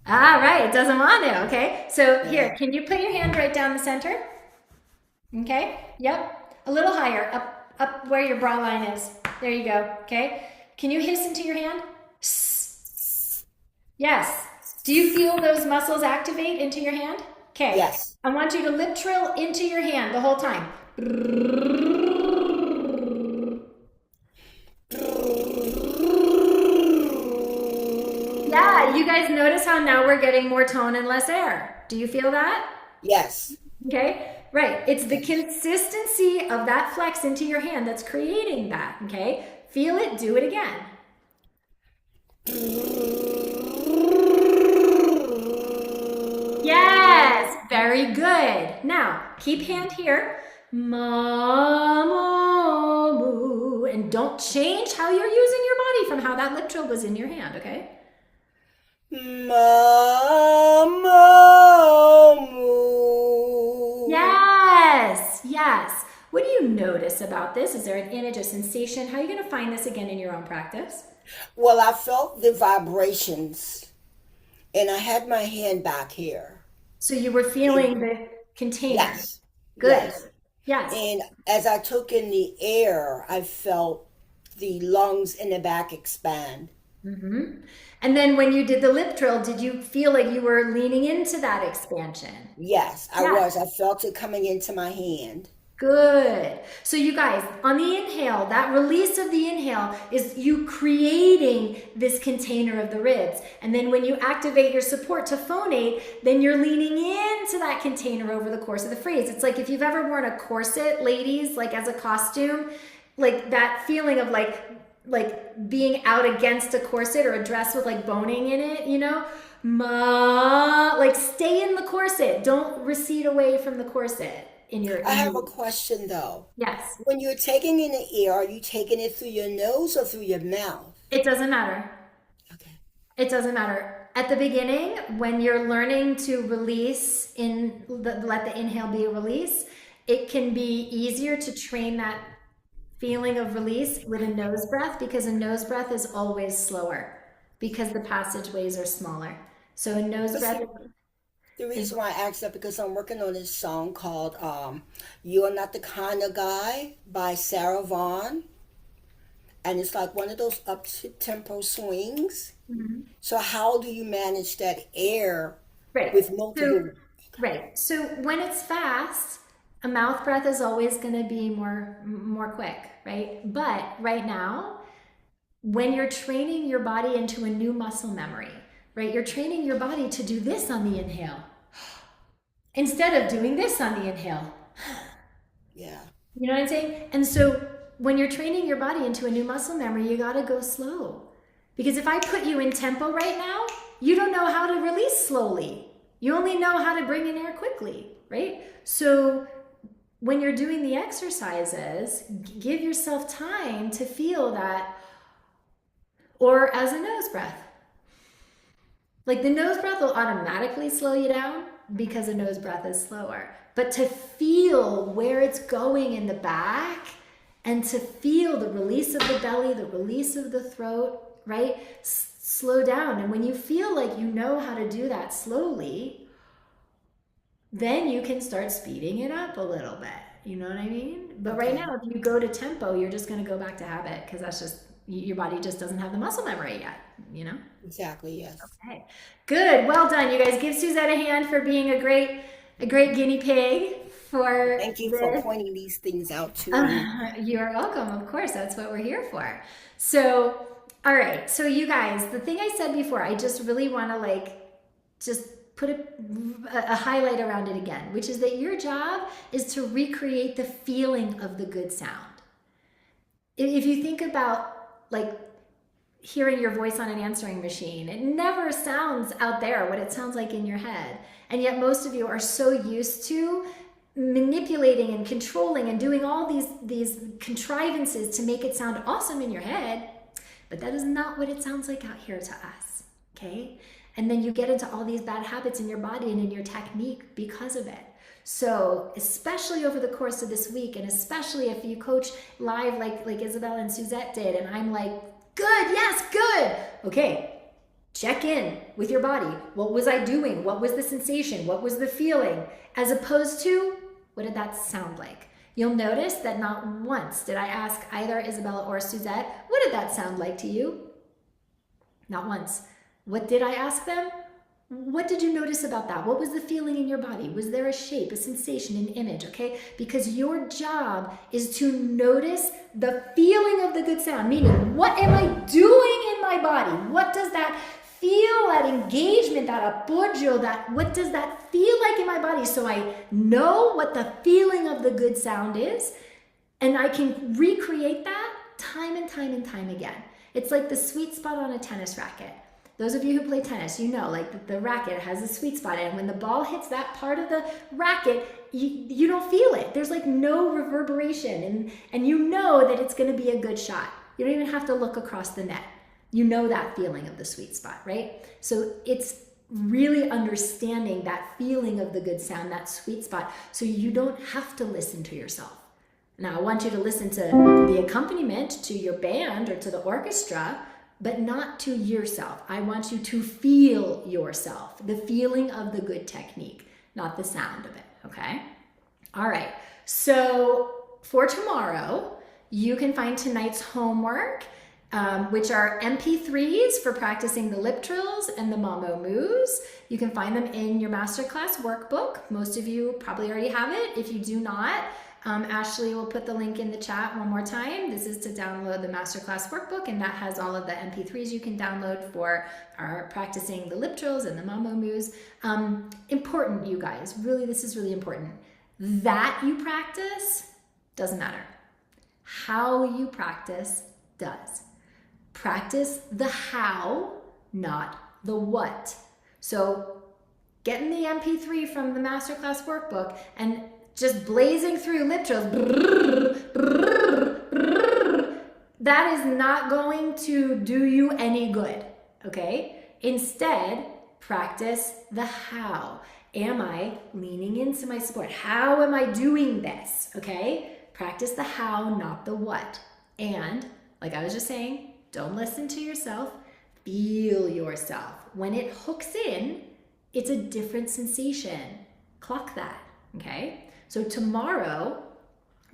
[SPEAKER 1] All right, it doesn't want to, okay? So here, can you put your hand right down the center? Okay, yep. A little higher, up where your bra line is. There you go, okay? Can you hiss into your hand? Yes. Do you feel those muscles activate into your hand? Okay.
[SPEAKER 3] Yes.
[SPEAKER 1] I want you to lip trill into your hand the whole time. Yeah, you guys notice how now we're getting more tone and less air. Do you feel that?
[SPEAKER 3] Yes.
[SPEAKER 1] Okay, right. It's the consistency of that flex into your hand that's creating that, okay? Feel it, do it again. Yes, very good. Now, keep hand here. Ma-mo-moo. And don't change how you're using your body from how that lip trill was in your hand, okay?
[SPEAKER 3] Ma-mo-moo.
[SPEAKER 1] Yes, yes. What do you notice about this? Is there an image, a sensation? How are you going to find this again in your own practice?
[SPEAKER 3] Well, I felt the vibrations, and I had my hand back here.
[SPEAKER 1] So you were feeling the container.
[SPEAKER 3] Yes.
[SPEAKER 1] Good.
[SPEAKER 3] Yes.
[SPEAKER 1] Yes.
[SPEAKER 3] And as I took in the air, I felt the lungs in the back expand.
[SPEAKER 1] Mm-hmm. And then when you did the lip trill, did you feel like you were leaning into that expansion?
[SPEAKER 3] Yes, I was. I felt it coming into my hand.
[SPEAKER 1] Good. So you guys, on the inhale, that release of the inhale is you creating this container of the ribs. And then when you activate your support to phonate, then you're leaning into that container over the course of the phrase. It's like if you've ever worn a corset, ladies, like as a costume, like that feeling of like being out against a corset or a dress with like boning in it, you know? Like stay in the corset. Don't recede away from the corset.
[SPEAKER 3] I have a question though.
[SPEAKER 1] Yes.
[SPEAKER 3] When you're taking in the air, are you taking it through your nose or through your mouth?
[SPEAKER 1] It doesn't matter.
[SPEAKER 3] Okay.
[SPEAKER 1] It doesn't matter. At the beginning, when you're learning to release let the inhale be a release, it can be easier to train that feeling of release with a nose breath, because a nose breath is always slower because the passageways are smaller. So a nose
[SPEAKER 3] But
[SPEAKER 1] breath
[SPEAKER 3] see, the
[SPEAKER 1] is
[SPEAKER 3] reason why I asked that because I'm working on this song called "You're Not the Kind of Guy" by Sarah Vaughan, and it's like one of those up tempo swings.
[SPEAKER 1] Mhm.
[SPEAKER 3] So how do you manage that air
[SPEAKER 1] Right.
[SPEAKER 3] with
[SPEAKER 1] So
[SPEAKER 3] multiple?
[SPEAKER 1] right. So when it's fast, a mouth breath is always going to be more quick, right? But right now, when you're training your body into a new muscle memory, right? You're training your body to do this on the inhale instead of doing this on the inhale.
[SPEAKER 3] Yeah.
[SPEAKER 1] You know what I'm saying? And so when you're training your body into a new muscle memory, you got to go slow. Because if I put you in tempo right now, you don't know how to release slowly. You only know how to bring in air quickly, right? So when you're doing the exercises, give yourself time to feel that, or as a nose breath. Like the nose breath will automatically slow you down because a nose breath is slower. But to feel where it's going in the back and to feel the release of the belly, the release of the throat, right? Slow down. And when you feel like you know how to do that slowly, then you can start speeding it up a little bit. You know what I mean? But right
[SPEAKER 3] Okay.
[SPEAKER 1] now, if you go to tempo, you're just going to go back to habit because that's just your body just doesn't have the muscle memory yet, you know?
[SPEAKER 3] Exactly. Yes.
[SPEAKER 1] Okay. Good. Well done, you guys. Give Suzette a hand for being a great guinea pig for
[SPEAKER 3] Thank you for
[SPEAKER 1] this.
[SPEAKER 3] pointing these things out to me.
[SPEAKER 1] You're welcome. Of course, that's what we're here for. So, all right. So, you guys, the thing I said before, I just really want to just put a highlight around it again, which is that your job is to recreate the feeling of the good sound. If you think about like hearing your voice on an answering machine, it never sounds out there what it sounds like in your head. And yet most of you are so used to manipulating and controlling and doing all these contrivances to make it sound awesome in your head, but that is not what it sounds like out here to us, okay? And then you get into all these bad habits in your body and in your technique because of it. So especially over the course of this week, and especially if you coach live like Isabel and Suzette did, and I'm like, good, yes, good. Okay, check in with your body. What was I doing? What was the sensation? What was the feeling? As opposed to, what did that sound like? You'll notice that not once did I ask either Isabella or Suzette, what did that sound like to you? Not once. What did I ask them? What did you notice about that? What was the feeling in your body? Was there a shape, a sensation, an image, okay? Because your job is to notice the feeling of the good sound, meaning what am I doing in my body? What does that feel, that engagement, that apoyo, what does that feel like in my body? So I know what the feeling of the good sound is, and I can recreate that time and time and time again. It's like the sweet spot on a tennis racket. Those of you who play tennis, you know, like the racket has a sweet spot, and when the ball hits that part of the racket, you don't feel it. There's like no reverberation, and you know that it's going to be a good shot. You don't even have to look across the net. You know that feeling of the sweet spot, right? So it's really understanding that feeling of the good sound, that sweet spot, so you don't have to listen to yourself. Now, I want you to listen to the accompaniment, to your band or to the orchestra, but not to yourself. I want you to feel yourself, the feeling of the good technique, not the sound of it, okay? All right, so for tomorrow, you can find tonight's homework, which are MP3s for practicing the lip trills and the mamo moves. You can find them in your Masterclass workbook. Most of you probably already have it. If you do not, Ashley will put the link in the chat one more time. This is to download the Masterclass workbook, and that has all of the MP3s you can download for our practicing the lip trills and the mamo moves. Important, you guys, really, this is really important. That you practice doesn't matter. How you practice does. Practice the how, not the what. So getting the MP3 from the Masterclass workbook and just blazing through lip trills, that is not going to do you any good, okay? Instead, practice the how. Am I leaning into my support? How am I doing this, okay? Practice the how, not the what. And like I was just saying, don't listen to yourself. Feel yourself. When it hooks in, it's a different sensation. Clock that, okay? So tomorrow,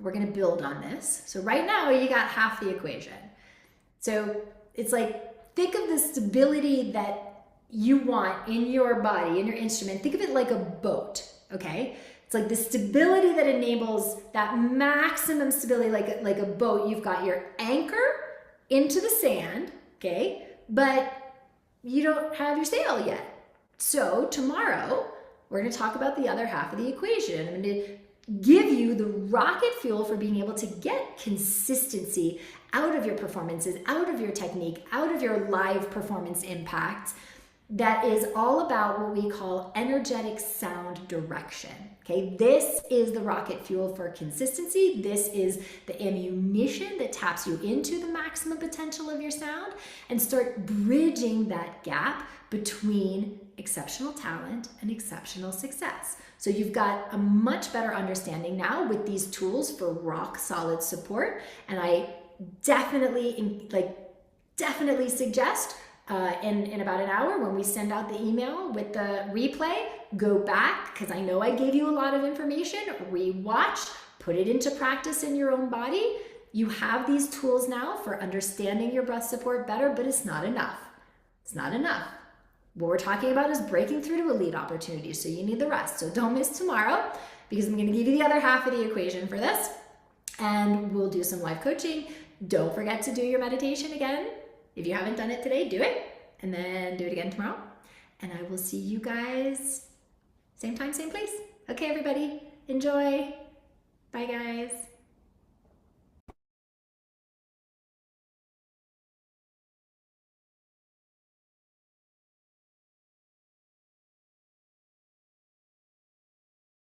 [SPEAKER 1] we're gonna build on this. So right now, you got half the equation. So it's like, think of the stability that you want in your body, in your instrument. Think of it like a boat, okay? It's like the stability that enables that maximum stability, like a boat. You've got your anchor into the sand, okay? But you don't have your sail yet. So tomorrow, we're gonna talk about the other half of the equation. I'm gonna give you the rocket fuel for being able to get consistency out of your performances, out of your technique, out of your live performance impact. That is all about what we call energetic sound direction. Okay, this is the rocket fuel for consistency. This is the ammunition that taps you into the maximum potential of your sound and start bridging that gap between exceptional talent and exceptional success. So you've got a much better understanding now with these tools for rock solid support. And I definitely suggest in about an hour when we send out the email with the replay, go back, because I know I gave you a lot of information, rewatch, put it into practice in your own body. You have these tools now for understanding your breath support better, but it's not enough. It's not enough. What we're talking about is breaking through to elite opportunities, so you need the rest. So don't miss tomorrow, because I'm going to give you the other half of the equation for this, and we'll do some live coaching. Don't forget to do your meditation again. If you haven't done it today, do it, and then do it again tomorrow. And I will see you guys same time, same place. Okay, everybody, enjoy. Bye, guys.